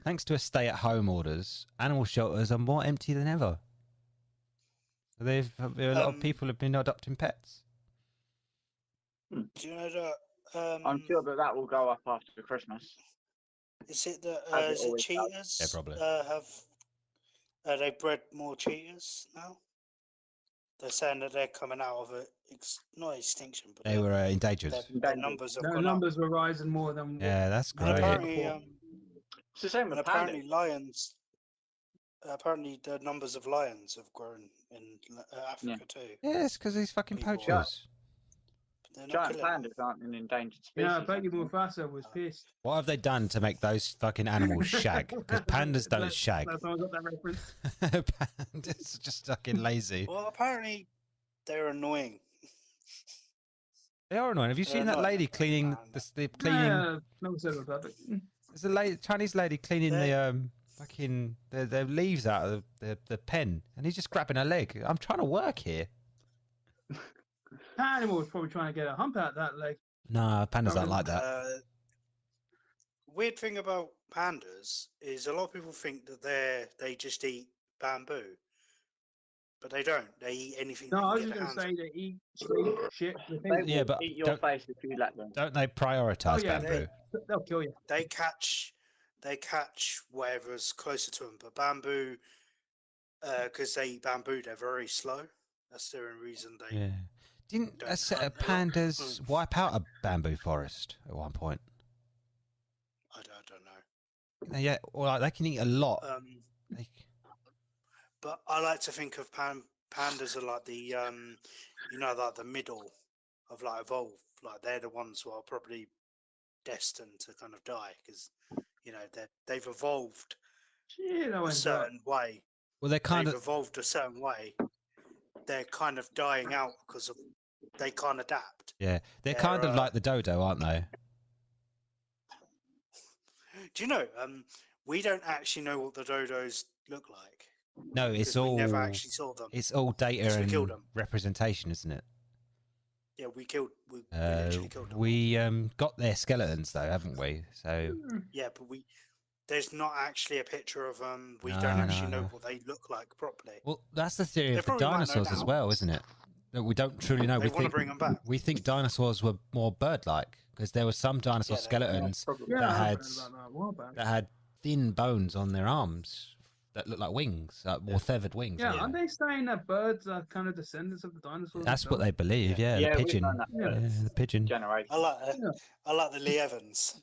thanks to a stay-at-home orders, animal shelters are more empty than ever. A lot of people have been adopting pets. Do you know that? I'm sure that will go up after Christmas. Is it that cheetahs? Yeah, probably. They bred more cheetahs now? They're saying that they're coming out of not extinction, but they were endangered. Their numbers have gone numbers were rising more than. Yeah, that's great. Apparently, it's the same with apparently lions. apparently the numbers of lions have grown in Africa too. Yeah, it's because these fucking People poachers. They're not Giant killing them. pandas aren't an endangered species. Yeah, I bet you Mufasa was pissed. What have they done to make those fucking animals shag? Because pandas don't shag. That's why I got that reference. Pandas are just fucking lazy. Well, apparently they're annoying. They are annoying. Have you seen that not lady cleaning the cleaning? Yeah, no one's ever perfect. There's a lady, Chinese lady cleaning the fucking the leaves out of the pen, and he's just grabbing her leg. I'm trying to work here. That animal was probably trying to get a hump out that leg. No, pandas aren't like that. Weird thing about pandas is a lot of people think that they just eat bamboo, but they don't. They eat anything. No, I was they just can going get to say they eat, sleep, shit. Yeah, but eat your face if you let them. Don't they prioritise Oh, yeah, bamboo? They'll kill you. They catch whatever's closer to them, but bamboo, because they eat bamboo, they're very slow. That's the only reason they. Yeah. Didn't a set of pandas wipe out a bamboo forest at one point? I don't know. Yeah, well, like, they can eat a lot. But I like to think of pandas are like the like the middle of like evolve. Like they're the ones who are probably destined to kind of die because they've evolved a certain way. Well, they've evolved a certain way. They're kind of dying out because they can't adapt. Yeah, they're kind of like the dodo, aren't they? Do you know? We don't actually know what the dodos look like. No, it's all. We never actually saw them. It's all data and killed them. representation, isn't it? Yeah, we literally killed them. We got their skeletons though, haven't we? So. Yeah, but there's not actually a picture of them. We don't actually know what they look like properly. Well, that's the theory of the dinosaurs as well, isn't it? That we don't truly know. We want to bring them back. We think dinosaurs were more bird-like because there were some dinosaur skeletons that had thin bones on their arms that look like wings, more feathered wings. Yeah, aren't they saying that birds are kind of descendants of the dinosaurs? That's what they believe. Yeah, the pigeon. The pigeon. Generation. I like the Lee Evans.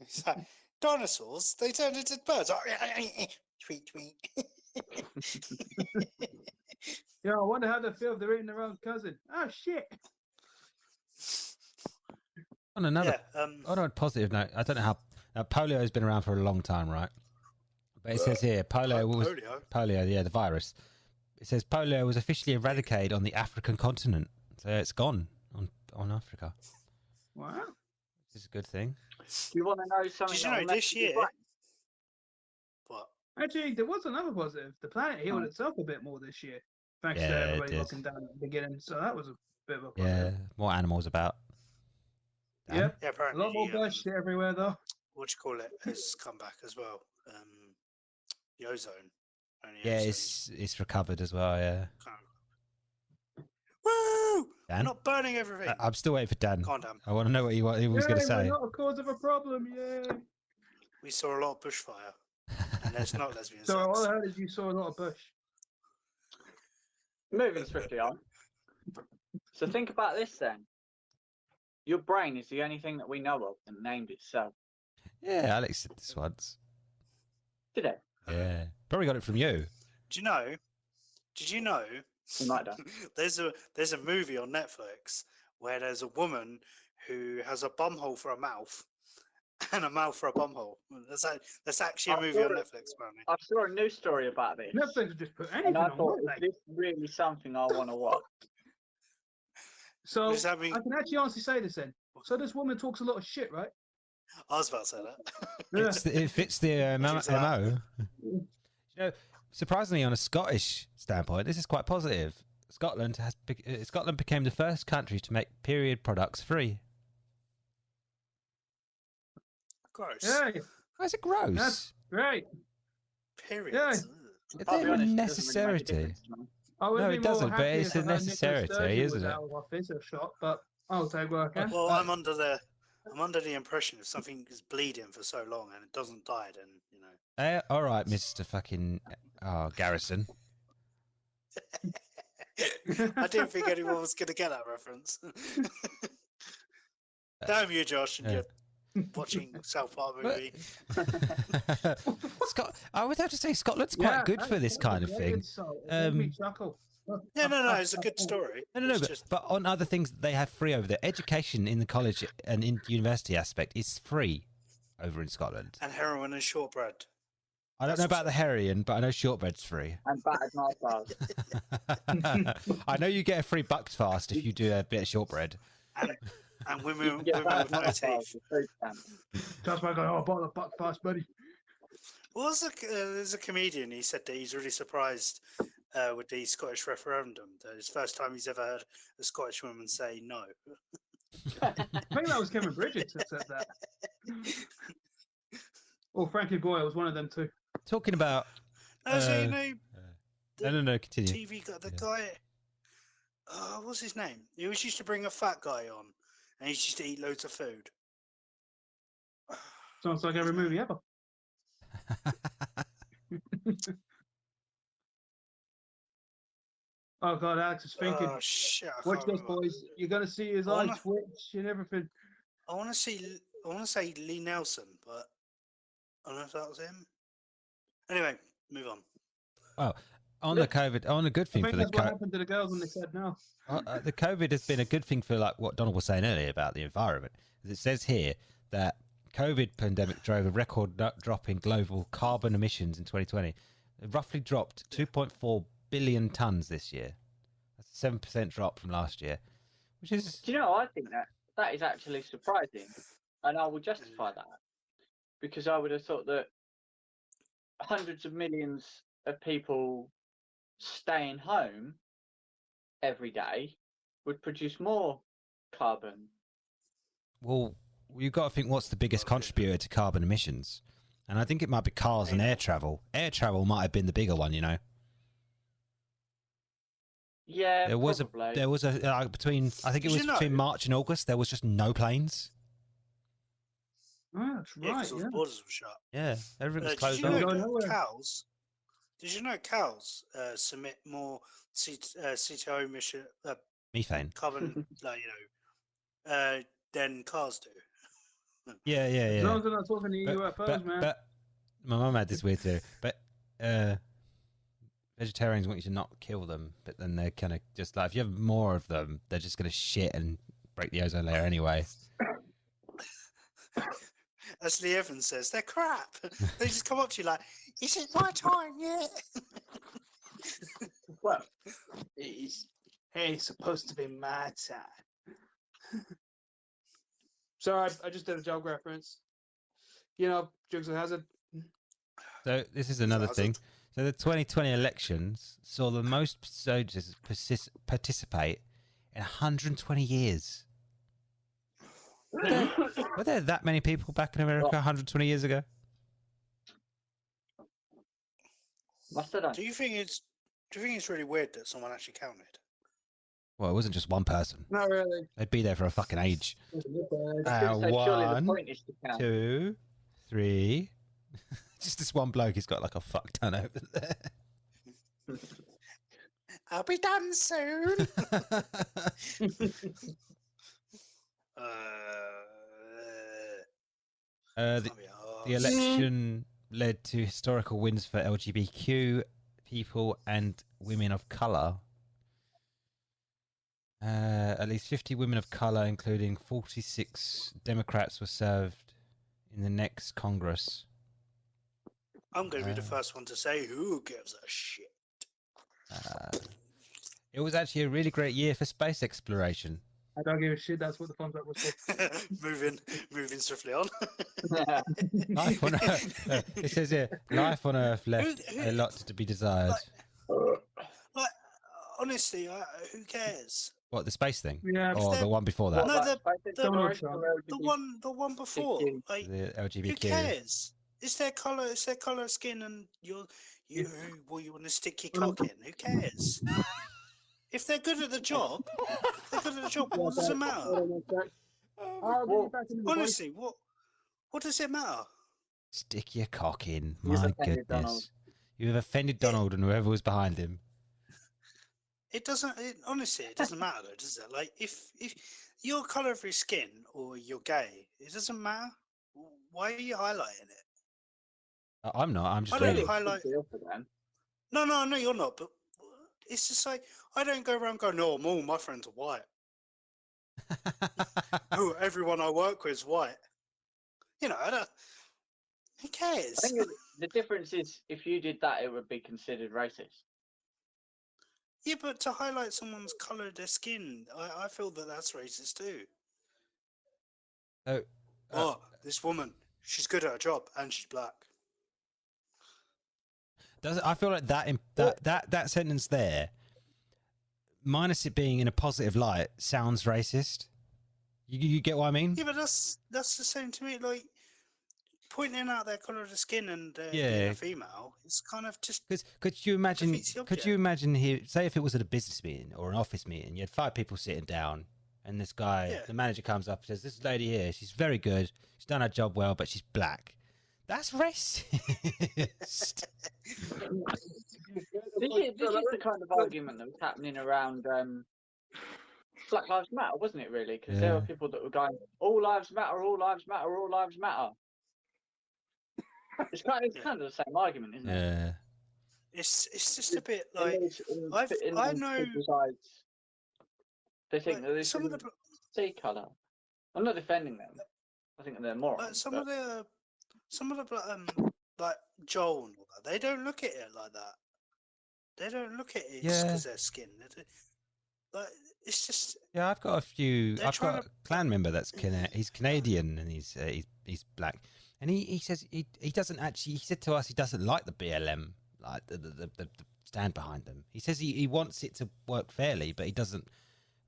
It's like, dinosaurs, they turned into birds. Tweet, tweet. Yeah, I wonder how they feel if they're eating their own cousin. Oh, shit. On a positive note, I don't know how polio has been around for a long time, right? But it says here polio, yeah, the virus. It says polio was officially eradicated on the African continent, so it's gone on Africa. Wow, this is a good thing. Do you want to know something? Did you know this year? What? Actually, there was another positive. The planet healed itself a bit more this year, thanks to everybody locking down at the beginning. So that was a bit of a positive. Yeah, more animals about. Yeah, apparently, a lot more bush everywhere though. What do you call it? Has come back as well. The ozone. It's recovered as well. Yeah. Woo! Dan? Not burning everything. I'm still waiting for Dan. Come on, Dan. I want to know what he was going to say. We're not a cause of a problem. Yeah. We saw a lot of bushfire, and there's not lesbian So sex. all I heard is you saw a lot of bush. Moving swiftly on. So think about this then. Your brain is the only thing that we know of that named itself. Yeah, Alex said this once. Did it? Yeah, probably got it from you. Did you know? You might have. There's a movie on Netflix where there's a woman who has a bumhole for a mouth and a mouth for a bumhole. That's actually a movie on Netflix, apparently. I saw a news story about this. Netflix just put anything and I on. thought, is this really something I want to watch? So I can actually honestly say this then. So this woman talks a lot of shit, right? I was about to say that. It fits the MO. You know, surprisingly, on a Scottish standpoint, this is quite positive. Scotland became the first country to make period products free. Gross. Yeah. Why is it gross? That's great. Periods. Yeah. It's a necessity. No, it doesn't, but it's a necessity, isn't it? But I'll take work. Well, I'm under the impression if something is bleeding for so long and it doesn't die, then All right, Mr. Fucking Garrison. I didn't think anyone was going to get that reference. Damn you, Josh. And watching South Park movie. I would have to say Scotland's quite good for this kind of thing. Made me chuckle. Yeah, no, it's a good story. No, but on other things that they have free over there, education in the college and in the university aspect is free over in Scotland. And heroin and shortbread. I don't know about the heroin, but I know shortbread's free. And battered night bars. I know you get a free Bucks fast if you do a bit of shortbread. And women with no teeth. Just like I bought a buck fast, buddy. Well, there's a comedian. He said that he's really surprised with the Scottish referendum. That it's the first time he's ever heard a Scottish woman say no. I think that was Kevin Bridges that said that. Or Frankie Boyle was one of them too. Talking about. So no, continue. TV got the guy. What's his name? He used to bring a fat guy on, and he used to eat loads of food. Sounds like every movie ever. Oh God, Alex is thinking. Oh shit! Watch this, boys. You're gonna see his eyes twitch and everything. I want to say Lee Nelson, but I don't know if that was him. Anyway, move on. Well, on the COVID, on a good thing for the COVID. What happened to the girls when they said no? The COVID has been a good thing for like what Donald was saying earlier about the environment. It says here that COVID pandemic drove a record drop in global carbon emissions in 2020. It roughly dropped 2.4 billion tons this year. That's a 7% drop from last year, which is. Do you know? I think that is actually surprising, and I will justify that because I would have thought that hundreds of millions of people staying home every day would produce more carbon. Well, you've got to think what's the biggest contributor to carbon emissions, and I think it might be cars and air travel. Air travel might have been the bigger one, you know. Yeah, there was between between March and August there was just no planes. Oh, that's right. Yeah, the borders were shut. Yeah, everything was closed down. Did you know cows submit more CO emission methane carbon than cars do? Yeah. As long as they're not talking to UFOs, man. But my mum had this weird theory. But vegetarians want you to not kill them, but then they're kind of just like if you have more of them, they're just going to shit and break the ozone layer anyway. As Lee Evans says, they're crap. They just come up to you like, "Is it my time yet?" Well, it's supposed to be my time. Sorry, I just did a joke reference. You know, Jukes of Hazard. So this is another thing. So the 2020 elections saw the most soldiers participate in 120 years. Were there that many people back in America 120 years ago? Must have done. Do you think it's really weird that someone actually counted? Well, it wasn't just one person. Not really. They'd be there for a fucking age. Surely the point is to count. 2, 3. Just this one bloke. He's got like a fuck ton over there. I'll be done soon. The election led to historical wins for LGBTQ people and women of colour. At least 50 women of colour, including 46 Democrats, were served in the next Congress. I'm going to be the first one to say, who gives a shit? It was actually a really great year for space exploration. I don't give a shit. That's what the thumbs up was for. moving swiftly on. Life on Earth. It says here, life on Earth left a lot to be desired. Like honestly, who cares? What, the space thing? Yeah. Or the one before that? No, the one before. Like, the LGBTQ. Who cares? It's their colour. It's their colour of skin, and you want to stick your cock in. Who cares? If they're good at the job, what does it matter? Honestly, what does it matter? Stick your cock in. My goodness. You've offended Donald and whoever was behind him. It doesn't. Honestly, it doesn't matter, though, does it? Like, if you're colour of your skin or you're gay, it doesn't matter. why are you highlighting it? I'm not. I'm just I don't reading. highlight. No, you're not. But it's just like I don't go around going, "No, all my friends are white." No, everyone I work with is white. You know, I don't. Who cares? I think the difference is if you did that, it would be considered racist. Yeah, but to highlight someone's colour of their skin, I feel that that's racist too. Oh, this woman, she's good at her job and she's black. I feel like that sentence there, minus it being in a positive light, sounds racist. You get what I mean? Yeah, but that's the same to me. Like pointing out their colour of the skin and being a female, it's kind of just. Because could you imagine here? Say if it was at a business meeting or an office meeting, you had 5 people sitting down, and this guy, the manager, comes up and says, "This lady here, she's very good. She's done her job well, but she's black." That's racist. This is the kind of argument that was happening around Black Lives Matter, wasn't it? Really, because there were people that were going, "All lives matter, all lives matter, all lives matter." It's kind of the same argument, isn't it? Yeah. It's just a bit like I know. They think that some of the sea colour. I'm not defending them. I think they're morons. But some of the like Joel and all that, they don't look at it like that. They don't look at it just because they're skin. Like it's just. Yeah, I've got a few. I've got a clan member that's he's Canadian and he's black, and he says he doesn't actually. He said to us he doesn't like the BLM, like the stand behind them. He says he wants it to work fairly, but he doesn't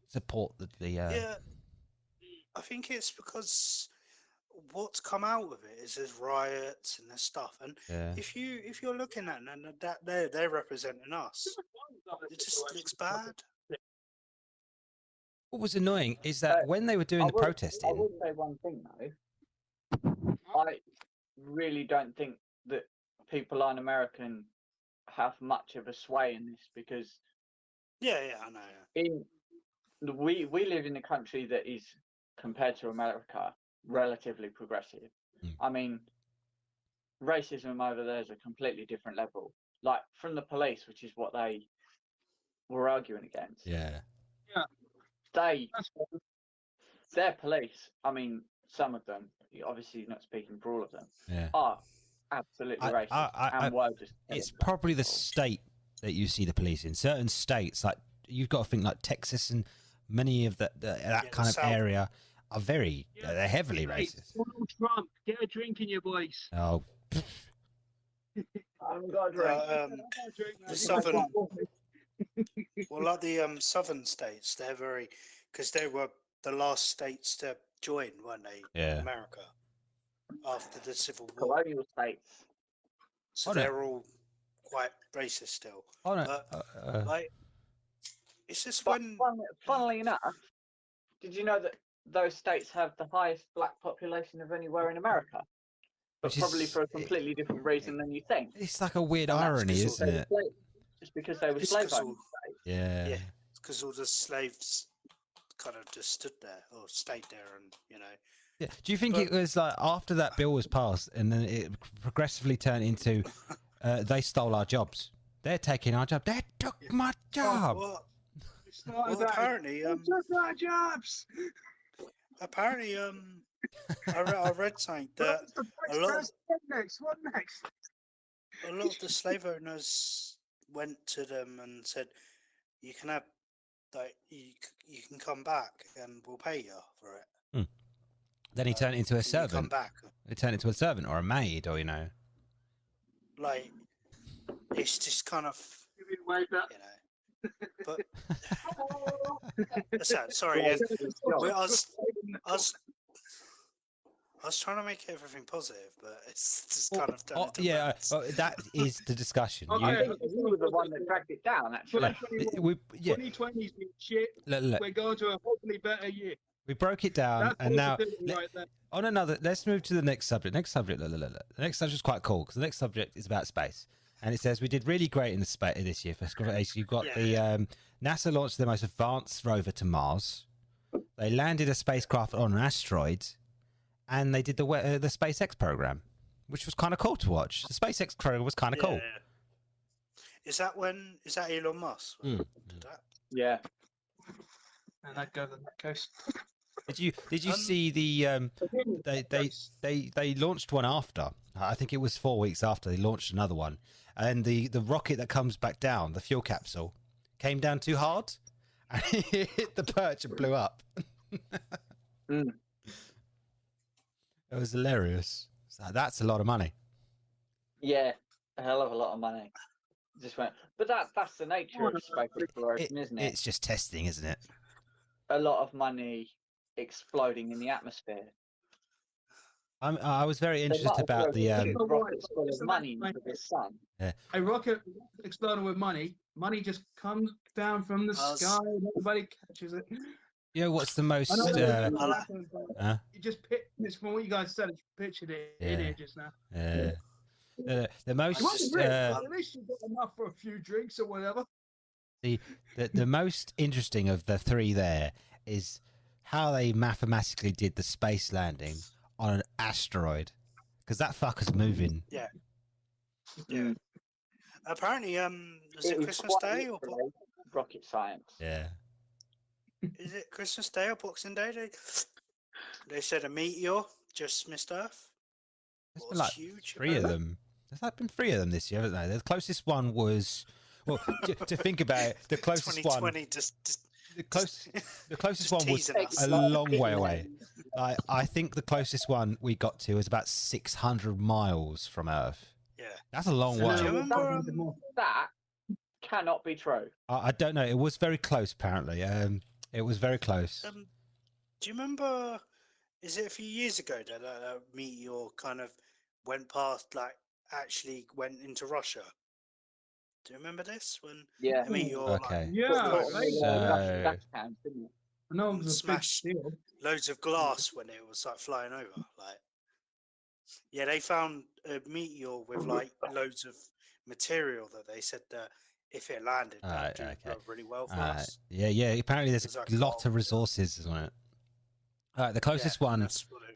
support the. Yeah, I think it's because what's come out of it is there's riots and there's stuff, and if you're looking at and that they're representing us, it just looks bad. What was annoying is that when they were doing the protesting, I will say one thing though. I really don't think that people un-American have much of a sway in this because. Yeah, I know. We live in a country that is, compared to America, relatively progressive. I mean, racism over there is a completely different level. Like from the police, which is what they were arguing against. Yeah. Their police, I mean, some of them, obviously not speaking for all of them, yeah, are absolutely racist. It's probably the state that you see the police in. Certain states, like you've got to think like Texas and many of that kind of area are they're heavily racist. Donald Trump, get a drink in your voice. Oh. I haven't got a drink. The southern. Well, like the southern states, they're very because they were the last states to join, weren't they? Yeah. America after the Civil War. Colonial states. So they're all quite racist still. Like it's just when. Funnily enough, did you know that those states have the highest black population of anywhere in America? But probably for a completely different reason than you think. It's like a weird irony, isn't it? Just because they were slave owners. Yeah. Yeah, because all the slaves kind of just stood there or stayed there, and you know. Yeah. Do you think it was like after that bill was passed, and then it progressively turned into they stole our jobs? They're taking our job. They took my job. Well, apparently, took our jobs. Apparently, I read something that What next? A lot of the slave owners went to them and said, "You can have, like, you can come back, and we'll pay you for it." Then he turned into a servant. Come back. He turned into a servant or a maid, or like it's just kind of, But sorry, I was trying to make everything positive, but it's just kind of done. That is the discussion. You were the one that dragged it down, actually. 2020's been shit. Look. We're going to a hopefully better year. We broke it down, and now on another. Let's move to the next subject. The next subject is quite cool because the next subject is about space, and it says we did really great in the space this year for exploration. You've got the NASA launched their most advanced rover to Mars. They landed a spacecraft on an asteroid, and they did the SpaceX program, which was kind of cool to watch. The SpaceX program was kind of cool. Is that Elon Musk? Did that? Yeah. And that goes on that coast. Did you see the they launched one after? I think it was 4 weeks after they launched another one, and the rocket that comes back down, the fuel capsule, came down too hard, and it hit the perch and blew up. It was hilarious. So that's a lot of money. Yeah, a hell of a lot of money. Just went, but that's the nature of space exploration, isn't it? It's just testing, isn't it? A lot of money exploding in the atmosphere. I was very interested about the rockets full of money into the sun. Yeah. A rocket exploding with money. Money just comes down from the sky and everybody catches it. You know what's the most? You just it's from what you guys said. It's pictured it in here just now. The most. At least you got enough for a few drinks or whatever. The most interesting of the three there is how they mathematically did the space landing on an asteroid, because that fucker's moving. Yeah. Apparently, is it Christmas Day or rocket science? Yeah. Is it Christmas Day or Boxing Day? They said a meteor just missed Earth. There's been like huge. Three of them. There's like been 3 of them this year, haven't there? The closest one was, well, to think about it, the closest one. The closest one was a long way away. I think the closest one we got to is about 600 miles from Earth. Yeah, that's a long way. Do you remember that cannot be true? I don't know. It was very close, apparently. It was very close. Do you remember? Is it a few years ago that a meteor kind of went past, like actually went into Russia? Do you remember this? When a meteor, okay. smashed loads of glass when it was like flying over. Like, yeah, they found a meteor with like loads of material that they said that if it landed, that would do really well for us. Yeah. Apparently, there's a lot of resources, isn't it? The closest one.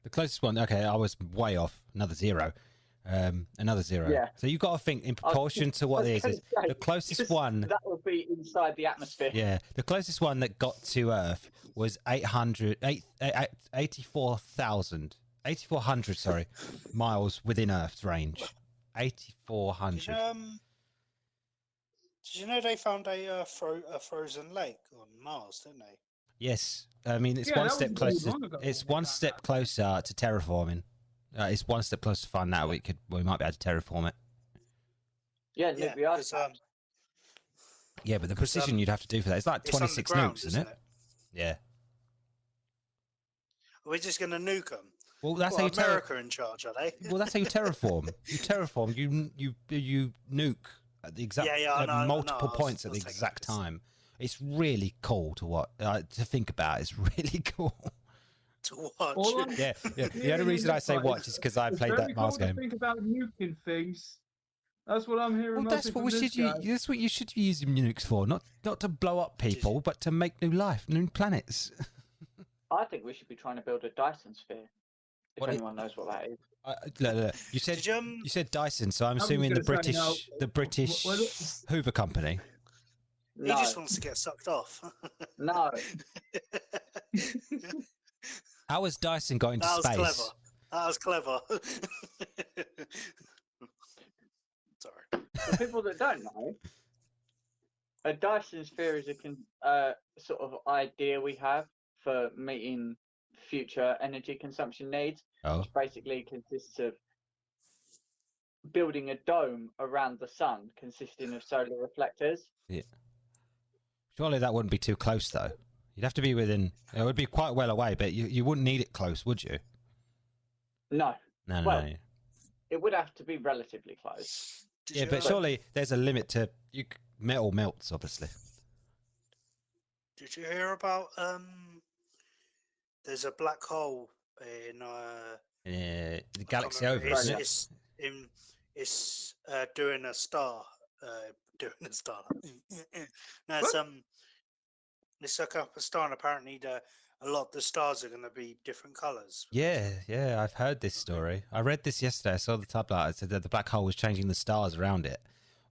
The closest one. Okay, I was way off. Another zero. Another zero. Yeah. So you've got to think in proportion to what it is. The closest one. That would be inside the atmosphere. Yeah. The closest one that got to Earth was 8,400 miles within Earth's range. 8,400. Did you know they found a frozen lake on Mars, didn't they? Yes. I mean, it's one step closer. It's one step closer to terraforming. It's one step closer to find out we might be able to terraform it. Yeah, yeah, but the precision you'd have to do for that, it's like 26 nukes, isn't it? Yeah. Are we just going to nuke them? Well, that's how you America in charge, are they? Well, that's how you terraform. You nuke at the exact multiple points at the exact time. It's really cool to think about. It's really cool. To watch. Yeah. The only reason I say watch is because I played that Mars game. Think about nuking things. That's what I'm hearing. Well, that's what that's what you should be using nukes for. Not to blow up people, but to make new life, new planets. I think we should be trying to build a Dyson sphere. If anyone knows what that is. Look. You said Dyson, so I'm assuming the British Hoover Company. He just wants to get sucked off. No. How has Dyson got into space? That was clever. Sorry. For people that don't know, a Dyson sphere is a sort of idea we have for meeting future energy consumption needs, which basically consists of building a dome around the sun consisting of solar reflectors. Yeah. Surely that wouldn't be too close, though. You'd have to be within. It would be quite well away, but you wouldn't need it close, would you? No. No. It would have to be relatively close. But surely there's a limit to metal melts, obviously. Did you hear about there's a black hole in the galaxy over, isn't it? It's doing a star. Doing a star. No, it's like a star, and apparently a lot of the stars are going to be different colors. Yeah, I've heard this story. I read this yesterday. I saw the tablet. It said that the black hole was changing the stars around it,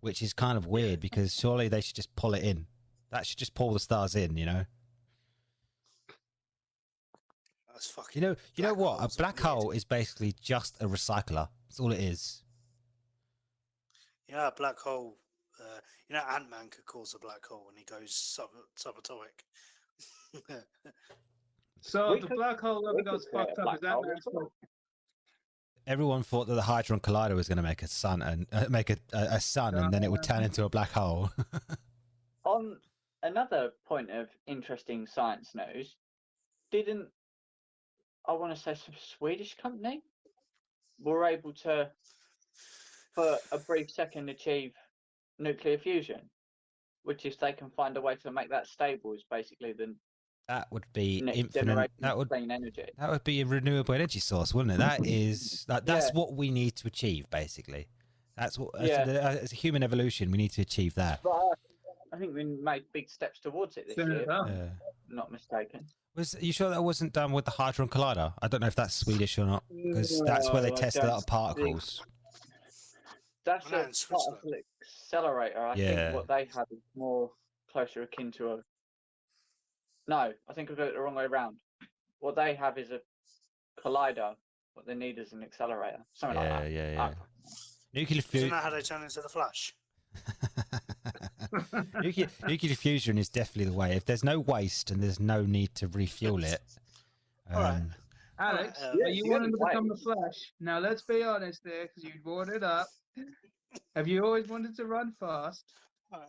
which is kind of weird because surely they should just pull it in. That should just pull the stars in, you know. That's fucking. You know what? A black hole is basically just a recycler. That's all it is. Yeah, a black hole. Ant-Man could cause a black hole when he goes subatomic. So the black hole ever goes fucked up. Is that man's fault? Everyone thought that the Hadron Collider was going to make a sun and a sun, and then it would turn into a black hole. On another point of interesting science news, didn't I want to say some Swedish company were able to, for a brief second, achieve nuclear fusion, which if they can find a way to make that stable is basically the that would be next infinite. clean energy. That would be a renewable energy source, wouldn't it? That's what we need to achieve, basically. That's what as a human evolution we need to achieve that. But I think we made big steps towards it this year. Yeah. Not mistaken. Are you sure that wasn't done with the Hadron Collider? I don't know if that's Swedish or not, because that's where they test a lot of particles. That's a particle accelerator. I think what they have is more closer akin to a. No, I think I got it the wrong way around. What they have is a collider. What they need is an accelerator. Something like that. Yeah. Nuclear fusion. Isn't that how they turn into the Flash? Nuclear fusion is definitely the way. If there's no waste and there's no need to refuel it. All right. Alex, you wanted to become the Flash. Now let's be honest there, because you brought it up. Have you always wanted to run fast? All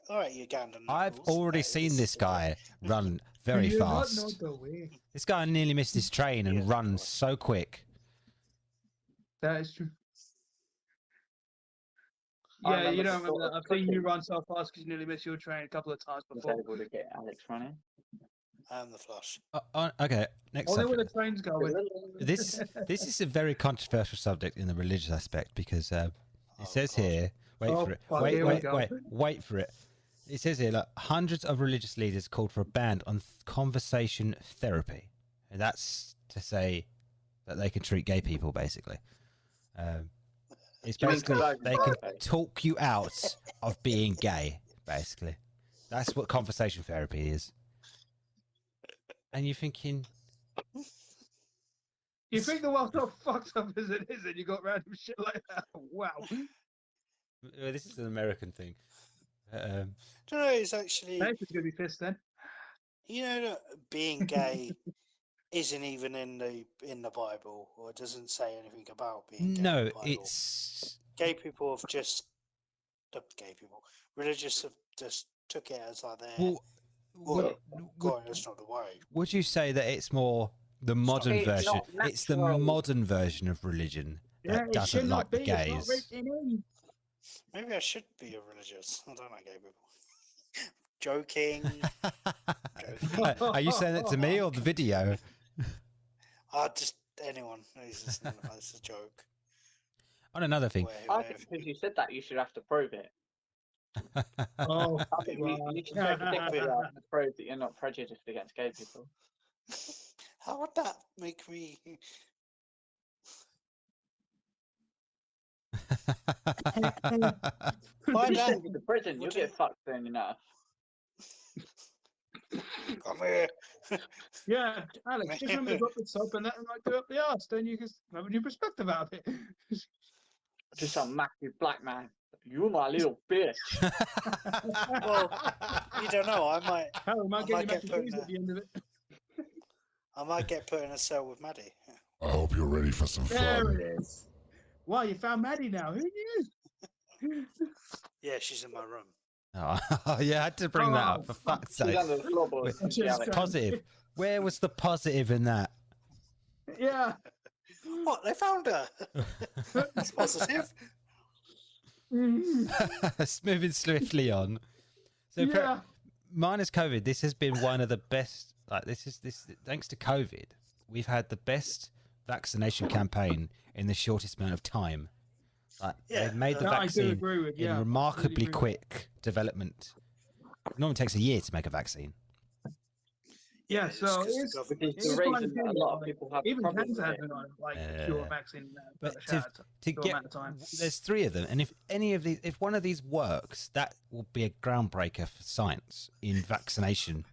right, you gander. I've already seen this guy run very fast. This guy nearly missed his train and runs so quick. That is true. Yeah, you don't remember that. I've seen you run so fast because you nearly missed your train a couple of times before. I was able to get Alex running. I'm the Flash. Okay, next subject. Where the train's going. This is a very controversial subject in the religious aspect because it says here. Wait for it. Wait for it. It says here, like, hundreds of religious leaders called for a ban on conversation therapy, and that's to say that they can treat gay people, basically. It's basically they can talk you out of being gay, basically. That's what conversation therapy is. And you're thinking... You think the world's not fucked up as it is and you got random shit like that? Wow. This is an American thing. Do you know, it's actually... It's going to be pissed then. You know, being gay isn't even in the Bible, or it doesn't say anything about being gay. No, in the Bible. it's... Gay people have just... Religious have just took it as like their... that's not the way. Would you say that it's more the modern version? It's the modern version of religion that doesn't like the gays. Maybe I should be a religious. I don't like gay people. Joking. Are you saying it to me or the video? Just anyone who's listening. This is a joke. On another thing. I think because you said that, you should have to prove it. Oh, I think you should take a picture to prove that you're not prejudiced against gay people. How would that make me? Why not? In the prison, you'll get fucked soon enough. Come here. Yeah, Alex, just remember to drop the soap and let them go up the arse. Then you can have a new perspective about it. Just some massive black man. You my little bitch. Well, you don't know. I might get put at the end of it. I might get put in a cell with Maddie. I hope you're ready for some fun. There it is. Wow, you found Maddie now. Who knew? Yeah, she's in my room. Oh, yeah, I had to bring that up for fuck's sake. Positive. Where was the positive in that? Yeah. What? They found her. That's positive. Moving swiftly on. So, minus COVID, this has been one of the best. Like this thanks to COVID, we've had the best vaccination campaign in the shortest amount of time. Like, they've made the vaccine in remarkably quick development. It normally takes a year to make a vaccine. Yeah, so because it's, the Which government. is the reason that a lot of people have even problems cancer with has it. been on like a cure vaccine But a to short get, amount of time. there's 3 of them, and if any of these, if one of these works, that will be a groundbreaker for science in vaccination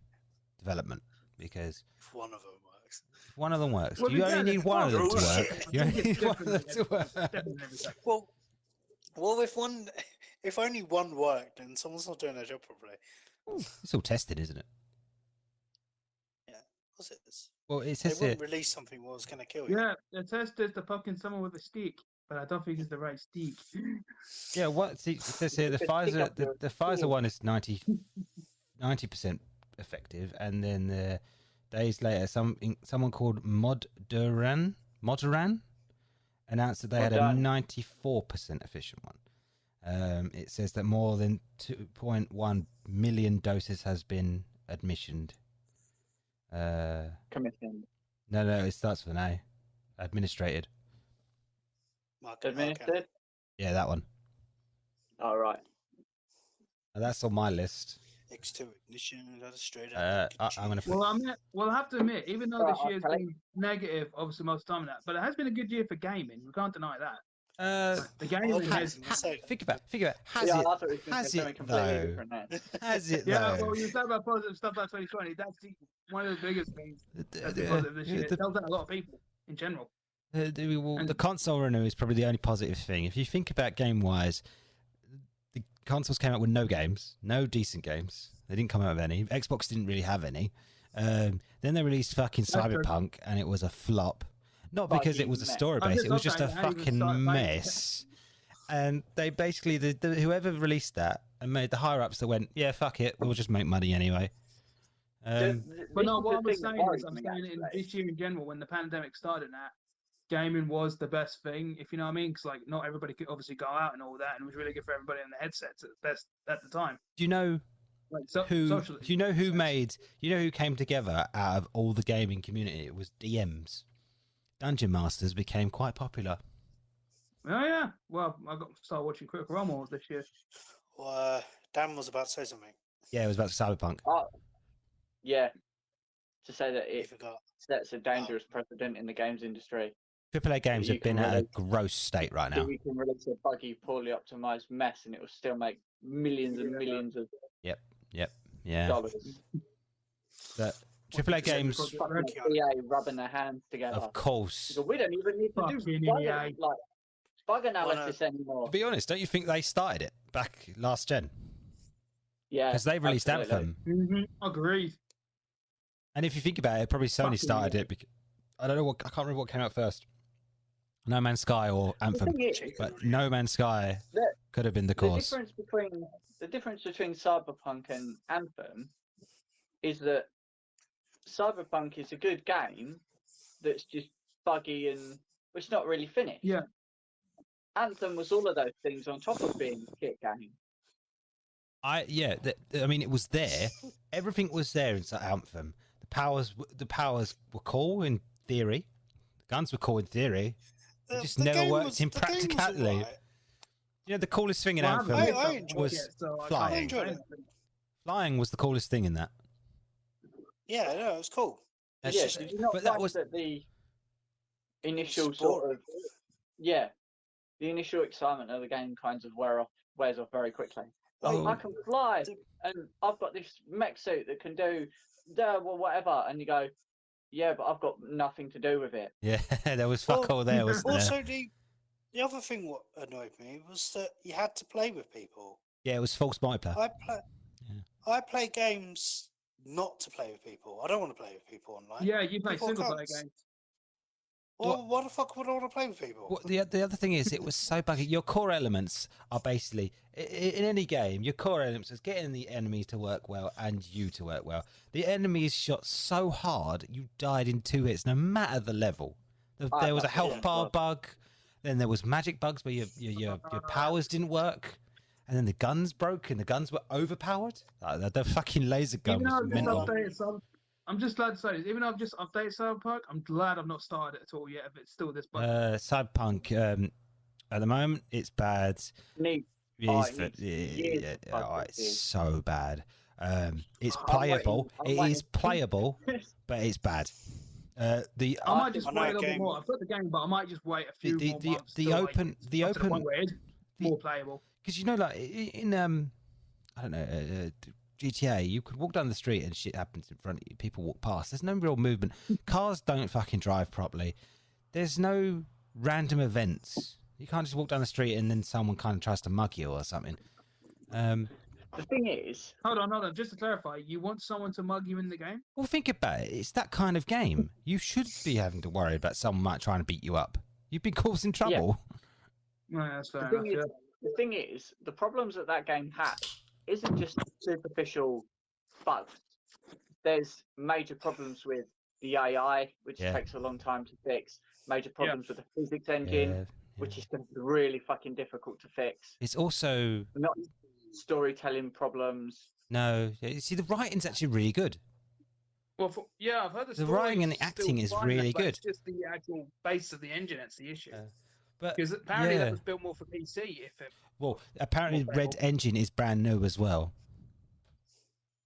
development. Because If one of them works. if one of them works, Well, you only yeah, need it's one of them to bullshit. work. I You only think it's need one of them definitely to work. definitely every second. Well, if only one worked, then someone's not doing their job properly. It's all tested, isn't it? Yeah, of course it is. Well, it They says here. wouldn't release something what was going to kill you. Yeah, the test is to fucking someone with a stick, but I don't think it's the right stick. Yeah, what see, it says here the Just pick Pfizer up your the Pfizer tool. one is 90% effective, and then days later, someone called Moderan announced that they had a Moderna. 94% efficient one. It says that more than 2.1 million doses has been admissioned. Commissioned. No, it starts with an A. Administrated. Administered? Yeah, that one. Oh, right. And that's on my list. X2 ignition, that's straight I'm up. going to put. Well, I have to admit, even though Right, this year's okay. been negative, obviously most of the time, that, but it has been a good year for gaming. We can't deny that. The Well, gaming has- has. Think about it. Has Yeah, I it? thought it was gonna Has say something it completely though? different then. Has it Yeah, though? well, you talk about positive stuff about 2020. That's one of the biggest things that's been The- positive this year. It the- tells out a lot of people in general. the console renew is probably the only positive thing. If you think about game wise, the consoles came out with no games, no decent games. They didn't come out with any. Xbox didn't really have any. Then they released fucking That's true. Cyberpunk, and it was a flop. Not because it was a Fucking story I'm base; just it was just a okay, how you fucking start playing it. mess. And they basically, whoever released that and made the higher ups that went, yeah, fuck it, we'll just make money anyway. But no, what I was saying is, I'm saying in this year in general, when the pandemic started, that gaming was the best thing, if you know what I mean. Because like, not everybody could obviously go out and all that, and it was really good for everybody in the headsets at the time. Do you know Like, do you know who made? You know who came together out of all the gaming community? It was DMs. Dungeon Masters became quite popular. Oh yeah. Well, I got to start watching Critical Role Wars this year. Well, Dan was about to say something. Yeah, it was about Cyberpunk. Yeah. To say that He it forgot. sets a dangerous precedent in the games industry. AAA games You have been can at a release- gross state right now. So you can release a buggy, poorly optimized mess, and it will still make millions and millions of Yeah, dollars. but AAA games, Fucking EA rubbing their hands together. of course. We don't even need to do Fucking bug, EA. bug analysis anymore. To be honest, don't you think they started it back last gen? Yeah, Because they released absolutely. Anthem. Agreed. And if you think about it, probably Sony Fucking started it. Because, I don't know I can't remember what came out first. No Man's Sky or Anthem, The thing is, but No Man's Sky The- could have been the the cause. difference between Cyberpunk and Anthem is that Cyberpunk is a good game that's just buggy and it's not really finished. Yeah. Anthem was all of those things on top of being a shit game. I mean, it was there. Everything was there in Anthem. The powers were cool in theory. The guns were cool in theory. It just never worked in practicality. You know, the coolest thing in Well, Anthem I enjoyed was it, so I flying. can't enjoyed complain. Flying was the coolest thing in that. Yeah, no, it was cool. It's Yeah, just- did you not but that find was that the initial It's sort boring. of the initial excitement of the game kind of wears off very quickly. Like, Oh. I can fly, and I've got this mech suit that can do whatever, and you go, yeah, but I've got nothing to do with it. yeah, there was fuck Well, all there, wasn't there? Also, the other thing what annoyed me was that you had to play with people. Yeah, it was false multiplayer. I play games not to play with people. I don't want to play with people online. Yeah, you play People single player cunts. games. Well, why the fuck would I want to play with people? What, the other thing is, it was so buggy. Your core elements are basically in any game. Your core elements is getting the enemy to work well and you to work well. The enemy is shot so hard you died in 2 hits, no matter the level. There was a health bar bug. Then there was magic bugs where your powers didn't work, and then the guns broke and the guns were overpowered. The fucking laser gun Even though was I've just mental. updated I'm just glad to say this. Even though I've just updated Cyberpunk, I'm glad I've not started it at all yet. If it's still this bug. Cyberpunk, at the moment, it's bad. Neat. It's it needs years of bug it's fixes. so bad. It's playable. I'm It is playable, but it's bad. I might just wait a little bit more. I've got the game, but I might just wait a few more months. The open more playable. Because like in I don't know, GTA, you could walk down the street and shit happens in front of you. People walk past. There's no real movement. Cars don't fucking drive properly. There's no random events. You can't just walk down the street and then someone kind of tries to mug you or something. The thing is... Hold on. Just to clarify, you want someone to mug you in the game? Well, think about it. It's that kind of game. You should be having to worry about someone might try and beat you up. You've been causing trouble. Yeah, that's fair enough. The thing is, the problems that game has isn't just superficial bugs. There's major problems with the AI, which takes a long time to fix. Major problems with the physics engine, which is really fucking difficult to fix. It's also... not storytelling problems. No, see, the writing's actually really good. Well, I've heard the writing and the acting is really good. It's just the actual base of the engine that's the issue. Because apparently that was built more for PC. Well, apparently Red Engine is brand new as well,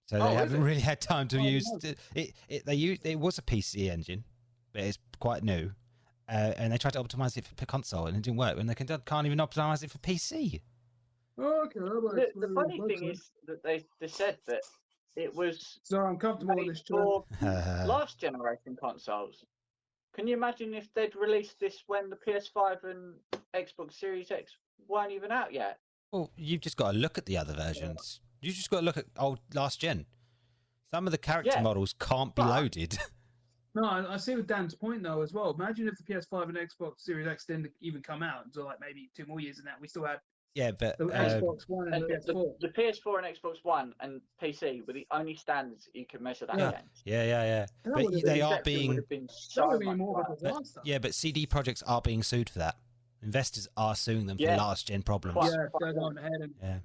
so they haven't really had time to use it. It was a PC engine, but it's quite new, and they tried to optimize it for console and it didn't work. And they can't even optimize it for PC. Okay. The funny thing is that they said that it was I'm comfortable with this for last generation consoles. Can you imagine if they'd released this when the PS5 and Xbox Series X weren't even out yet? Well, you've just got to look at the other versions. You just got to look at last gen. Some of the character models can't be loaded. No, I see with Dan's point though as well. Imagine if the PS5 and Xbox Series X didn't even come out until like maybe 2 more years than that. We still had but the Xbox One and the PS4. The PS4 and Xbox One and PC were the only standards that you could measure that against. Yeah. But they are being... more of a disaster. But CD projects are being sued for that. Investors are suing them for last gen problems. Yeah, they're going ahead and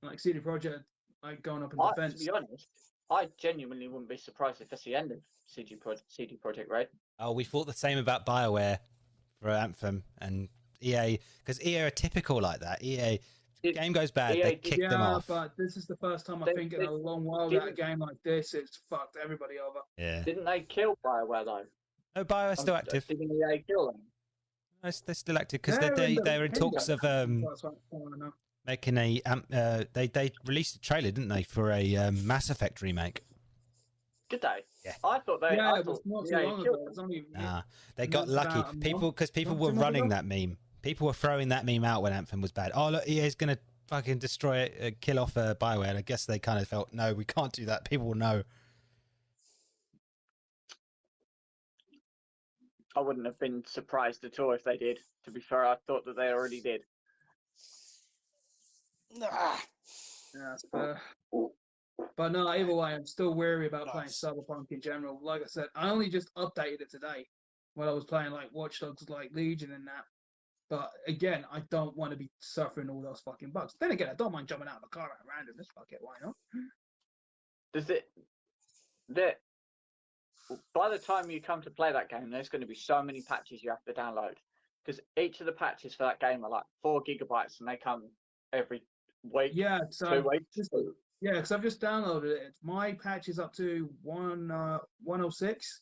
like CD Projekt going up in defense. To be honest, I genuinely wouldn't be surprised if that's the end of CD Projekt Red. Oh, we thought the same about BioWare for Anthem and EA, because EA are typical like that. Game goes bad, they kick them off. But this is the first time I think in a long while that a game like this it's fucked everybody over. Yeah. Didn't they kill BioWare though? No, BioWare's still active. Didn't EA kill them? No, they're still active because they're in talks of making a. They released a trailer, didn't they, for a Mass Effect remake? Did they? Yeah. I thought they. Yeah, it was not so long ago. It was only, they got lucky. People were running that meme. People were throwing that meme out when Anthem was bad. Oh look, EA's gonna fucking destroy it, kill off BioWare. And I guess they kind of felt, no, we can't do that. People will know. I wouldn't have been surprised at all if they did. To be fair, I thought that they already did. Yeah, that's fair. But no, either way, I'm still wary about playing Cyberpunk in general. Like I said, I only just updated it today when I was playing like Watch Dogs, like Legion and that. But again, I don't want to be suffering all those fucking bugs. Then again, I don't mind jumping out of the car at random. Just fuck it, why not? By the time you come to play that game, there's going to be so many patches you have to download. Because each of the patches for that game are like 4 gigabytes and they come every week. Yeah, so 2 weeks. Because I've just downloaded it. My patch is up to 106.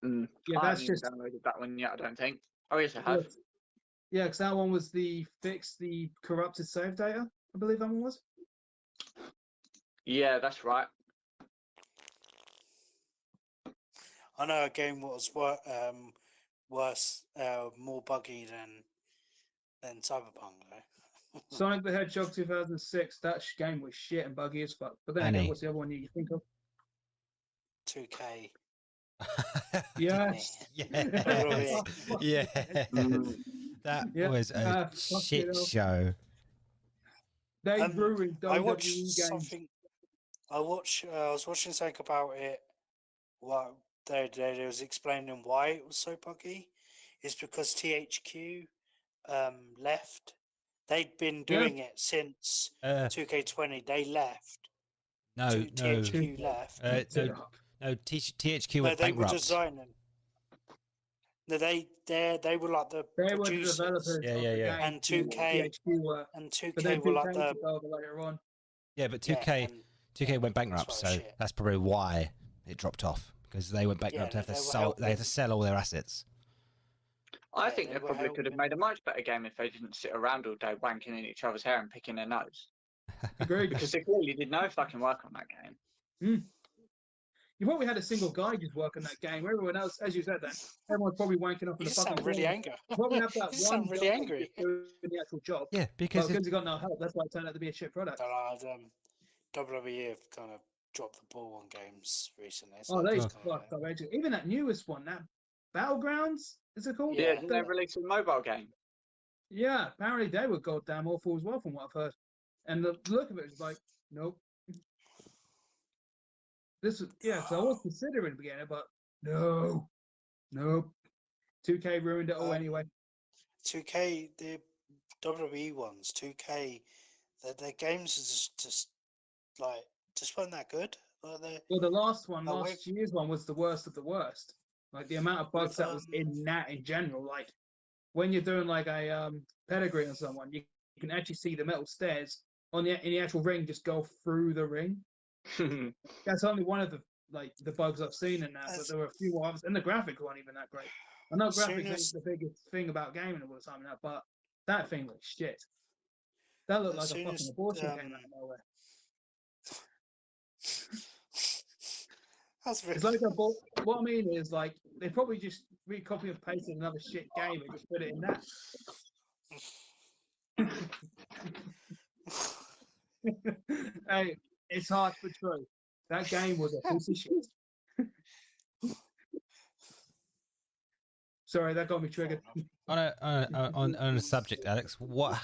Yeah, I haven't even downloaded that one yet, I don't think. Oh, yes, I have. Yeah, because that one was the corrupted save data, I believe that one was. Yeah, that's right. I know a game was worse, more buggy than Cyberpunk, though. Sonic the Hedgehog 2006, that game was shit and buggy as fuck. But then again, what's the other one you think of? 2K. Yes. Yeah. That was a shit show. They ruined WWE I watched games. something. I was watching something about it. Well, they was explaining why it was so buggy. It's because THQ left. They'd been doing it since 2K20. They left. THQ left. No, THQ went bankrupt. They were designing. No, they were like the producers. Were the developers. Yeah. And 2K THQ were. And 2K But then were like 2K the. took over later on. Yeah, but 2K went bankrupt, so that's probably why it dropped off, because they went bankrupt. They had to sell all their assets. I think they probably could have made a much better game if they didn't sit around all day wanking in each other's hair and picking their nose. Agreed. Because they clearly did no fucking work on that game. You probably had a single guy just working that game. Everyone else, as you said, that everyone's probably wanking up in the fucking. You really angry. Probably have that You one sound really angry. doing the actual job. Yeah, because he got no help. That's why it turned out to be a shit product. WWE have kind of dropped the ball on games recently. So even that newest one, that Battlegrounds, is it called? Yeah, they released a mobile game. Yeah, apparently they were goddamn awful as well, from what I've heard. And the look of it is like, nope. So I was considering beginning it, but nope. 2K ruined it all anyway. 2K, the WWE ones, 2K, their games are just weren't that good. Well, the last year's one was the worst of the worst. Like the amount of bugs that was in that in general. Like when you're doing like a pedigree on someone, you can actually see the metal stairs in the actual ring just go through the ring. That's only one of the bugs I've seen in that, but there were a few more others, and the graphics weren't even that great. I know graphics ain't the biggest thing about gaming all the time now, but that thing looked shit. That looked like a fucking abortion game out of nowhere. It's like what I mean is like they probably just recopy and pasted another shit game and just put it in that. Hey, it's hard but true. That game was a piece of shit. Sorry, that got me triggered. On a subject, Alex, what?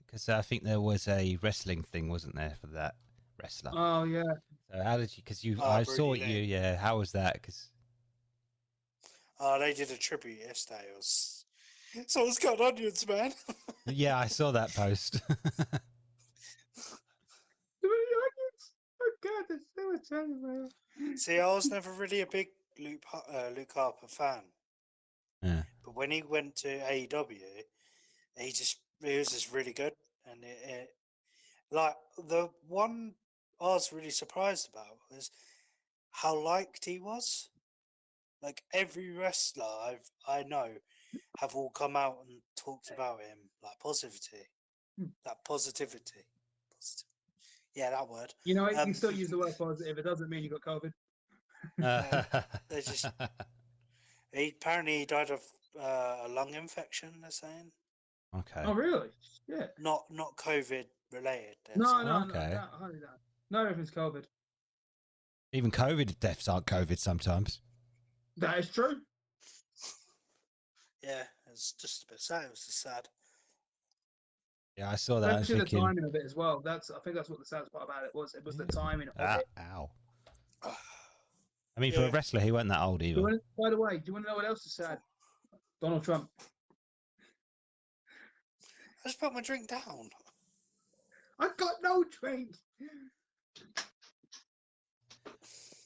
Because I think there was a wrestling thing, wasn't there, for that wrestler? Oh yeah. So how did you? Because I saw you. Yeah, how was that? Because they did a tribute yesterday. Someone's got onions, man. Yeah, I saw that post. God, there's so much onions, man. See, I was never really a big Luke Harper fan. Yeah. But when he went to AEW, he was just really good, and it like the one I was really surprised about was how liked he was. Like every wrestler I know have all come out and talked about him, like positivity. Yeah, that word. You know, you still use the word positive. It doesn't mean you got COVID. They just. Apparently he died of a lung infection. They're saying. Okay. Oh really? Yeah. Not COVID related. No, okay. No, everything's COVID. Even COVID deaths aren't COVID sometimes. That is true. Yeah, it's just a bit sad. It was just sad. Yeah, I saw that. Especially the timing of it as well. I think that's what the saddest part about it was. It was the timing of it. Ow. I mean, for a wrestler, he wasn't that old either. By the way, do you want to know what else is sad? Donald Trump. I just put my drink down. I've got no drink.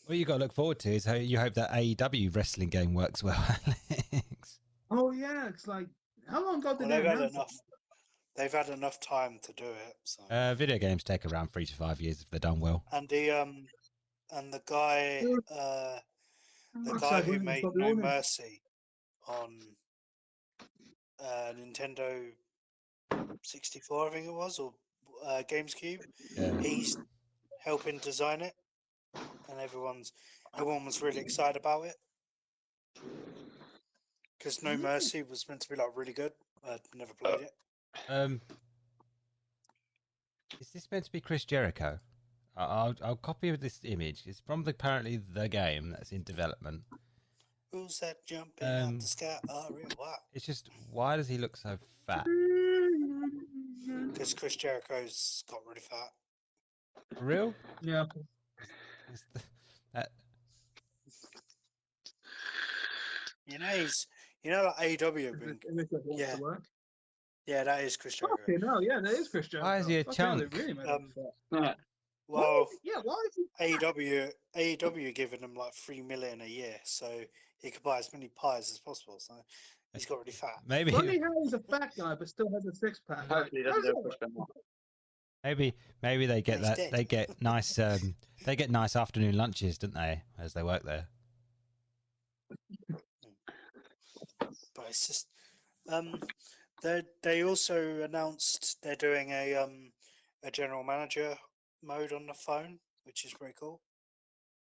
What you got to look forward to is how you hope that AEW wrestling game works well, Alex. Oh yeah, it's like how long ago did they've had enough? They've had enough time to do it. So. Video games take around 3 to 5 years if they're done well. And the guy who made No Mercy on Nintendo 64, I think it was, or GameCube. Yeah. He's helping design it, and everyone was really excited about it because No Mercy was meant to be like really good. I'd never played it. Is this meant to be Chris Jericho? I'll copy this image. It's from apparently the game that's in development. Who's that jumping out the sky? Oh, really? Wow. It's just, why does he look so fat? Because Chris Jericho's got really fat. For real? Yeah. Like AEW. Yeah. Yeah, that is Chris Jericho. Okay, no, yeah, that is Chris Jericho. Why is he a chunk? Really well, why is he... AEW giving him like $3 million a year, so he could buy as many pies as possible. So he's got really fat. Maybe Rodney Harry's a fat guy, but still has a six-pack. Hopefully, he doesn't do a push Maybe they get that. They get nice. They get nice afternoon lunches, don't they, as they work there? But it's just, they also announced they're doing a general manager mode on the phone, which is pretty cool.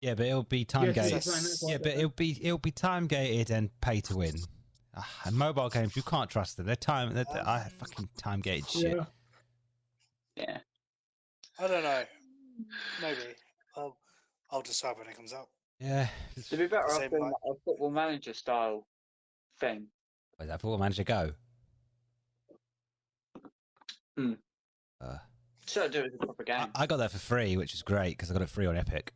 Yeah, but it'll be time gated. Yes, Yeah, but it'll be time gated and pay to win. And mobile games, you can't trust them. They're fucking time gated shit. Yeah. I don't know. Maybe I'll decide when it comes out. Yeah. To be better off doing a football manager style thing. Where's that Football Manager go? So do it as a proper game. I got that for free, which is great because I got it free on Epic.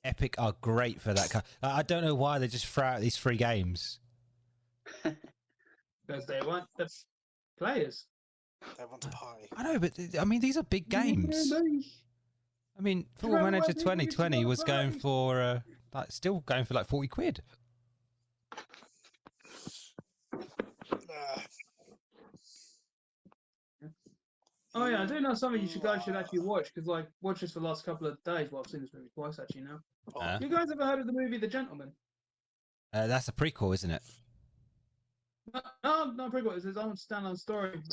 Epic are great for that. I don't know why they just throw out these free games. Because they want the players. They want to party. I know, but I mean, these are big games. I mean, Football Manager 2020 was going for still going for like 40 quid. Oh yeah, I do know something you guys should actually watch because like watch this for the last couple of days. Well, I've seen this movie twice actually now. You guys ever heard of the movie The Gentleman? That's a prequel, isn't it? No, not prequel. It's his own standalone story. Is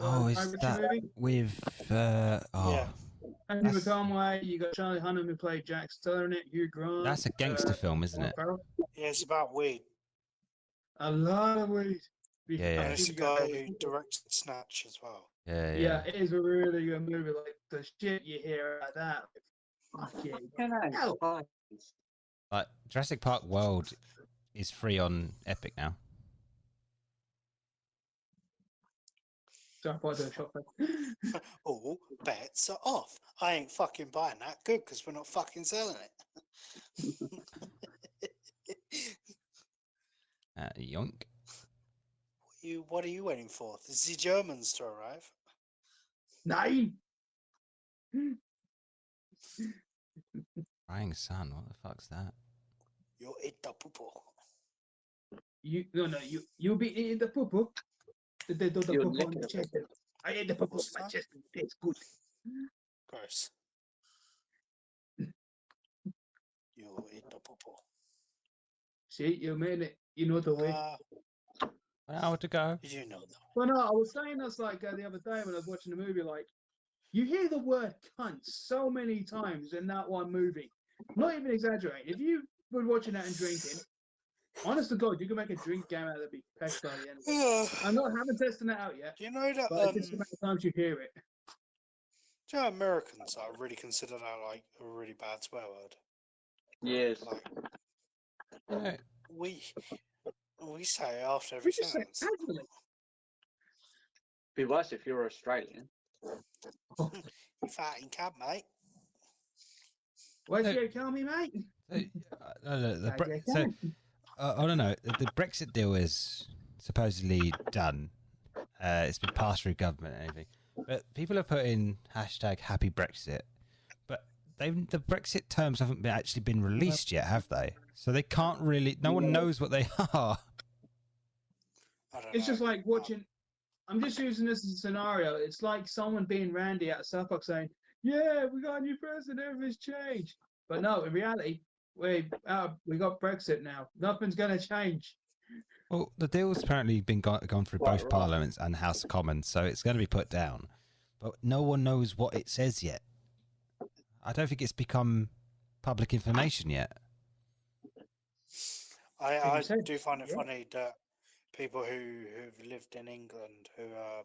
that movie? with Andrew McConaughey, you got Charlie Hunnam who played Jack Steller in it, Hugh Grant. That's a gangster film, isn't it? Yeah, it's about weed. A lot of weed. Yeah. And it's the guy who directed Snatch as well. Yeah, it is a really good movie. Like the shit you hear like that. Fuck yeah. Like Jurassic Park World is free on Epic now. All bets are off. I ain't fucking buying that. Good, because we're not fucking selling it. Yoink. What are you waiting for? This is the Germans to arrive. Nine. Crying sun. What the fuck's that? You'll eat the poo-poo. You'll be eating the poo-poo. They do the poo-poo on the chest. I ate the poo-poo on my chest. It tastes good. Gross. You'll eat the poo-poo. See, you made it. You know the way. An hour to go. You know that. Well, no, I was saying this like the other day when I was watching the movie. Like, you hear the word "cunt" so many times in that one movie. Not even exaggerating. If you were watching that and drinking, honest to God, you can make a drink game out of the big peck by the end. I haven't tested that out yet. You know that. But it's just the amount of times you hear it. Do you know Americans are really consider that like a really bad swear word? Yes. Like, we say it after every sentence. Be worse if you're Australian. You fucking cab, mate. Why'd you kill me, mate? I don't know. The Brexit deal is supposedly done. It's been passed through government and everything. But people are putting #Happy Brexit. But the Brexit terms haven't actually been released yet, have they? So they can't really. No one knows what they are. It's just like watching. I'm just using this as a scenario. It's like someone being randy at South Park saying, "Yeah, we got a new president, everything's changed." But no, in reality, we got Brexit now. Nothing's going to change. Well, the deal's apparently been gone through both parliaments and House of Commons, so it's going to be put down. But no one knows what it says yet. I don't think it's become public information yet. I do find it funny that people who've lived in England who are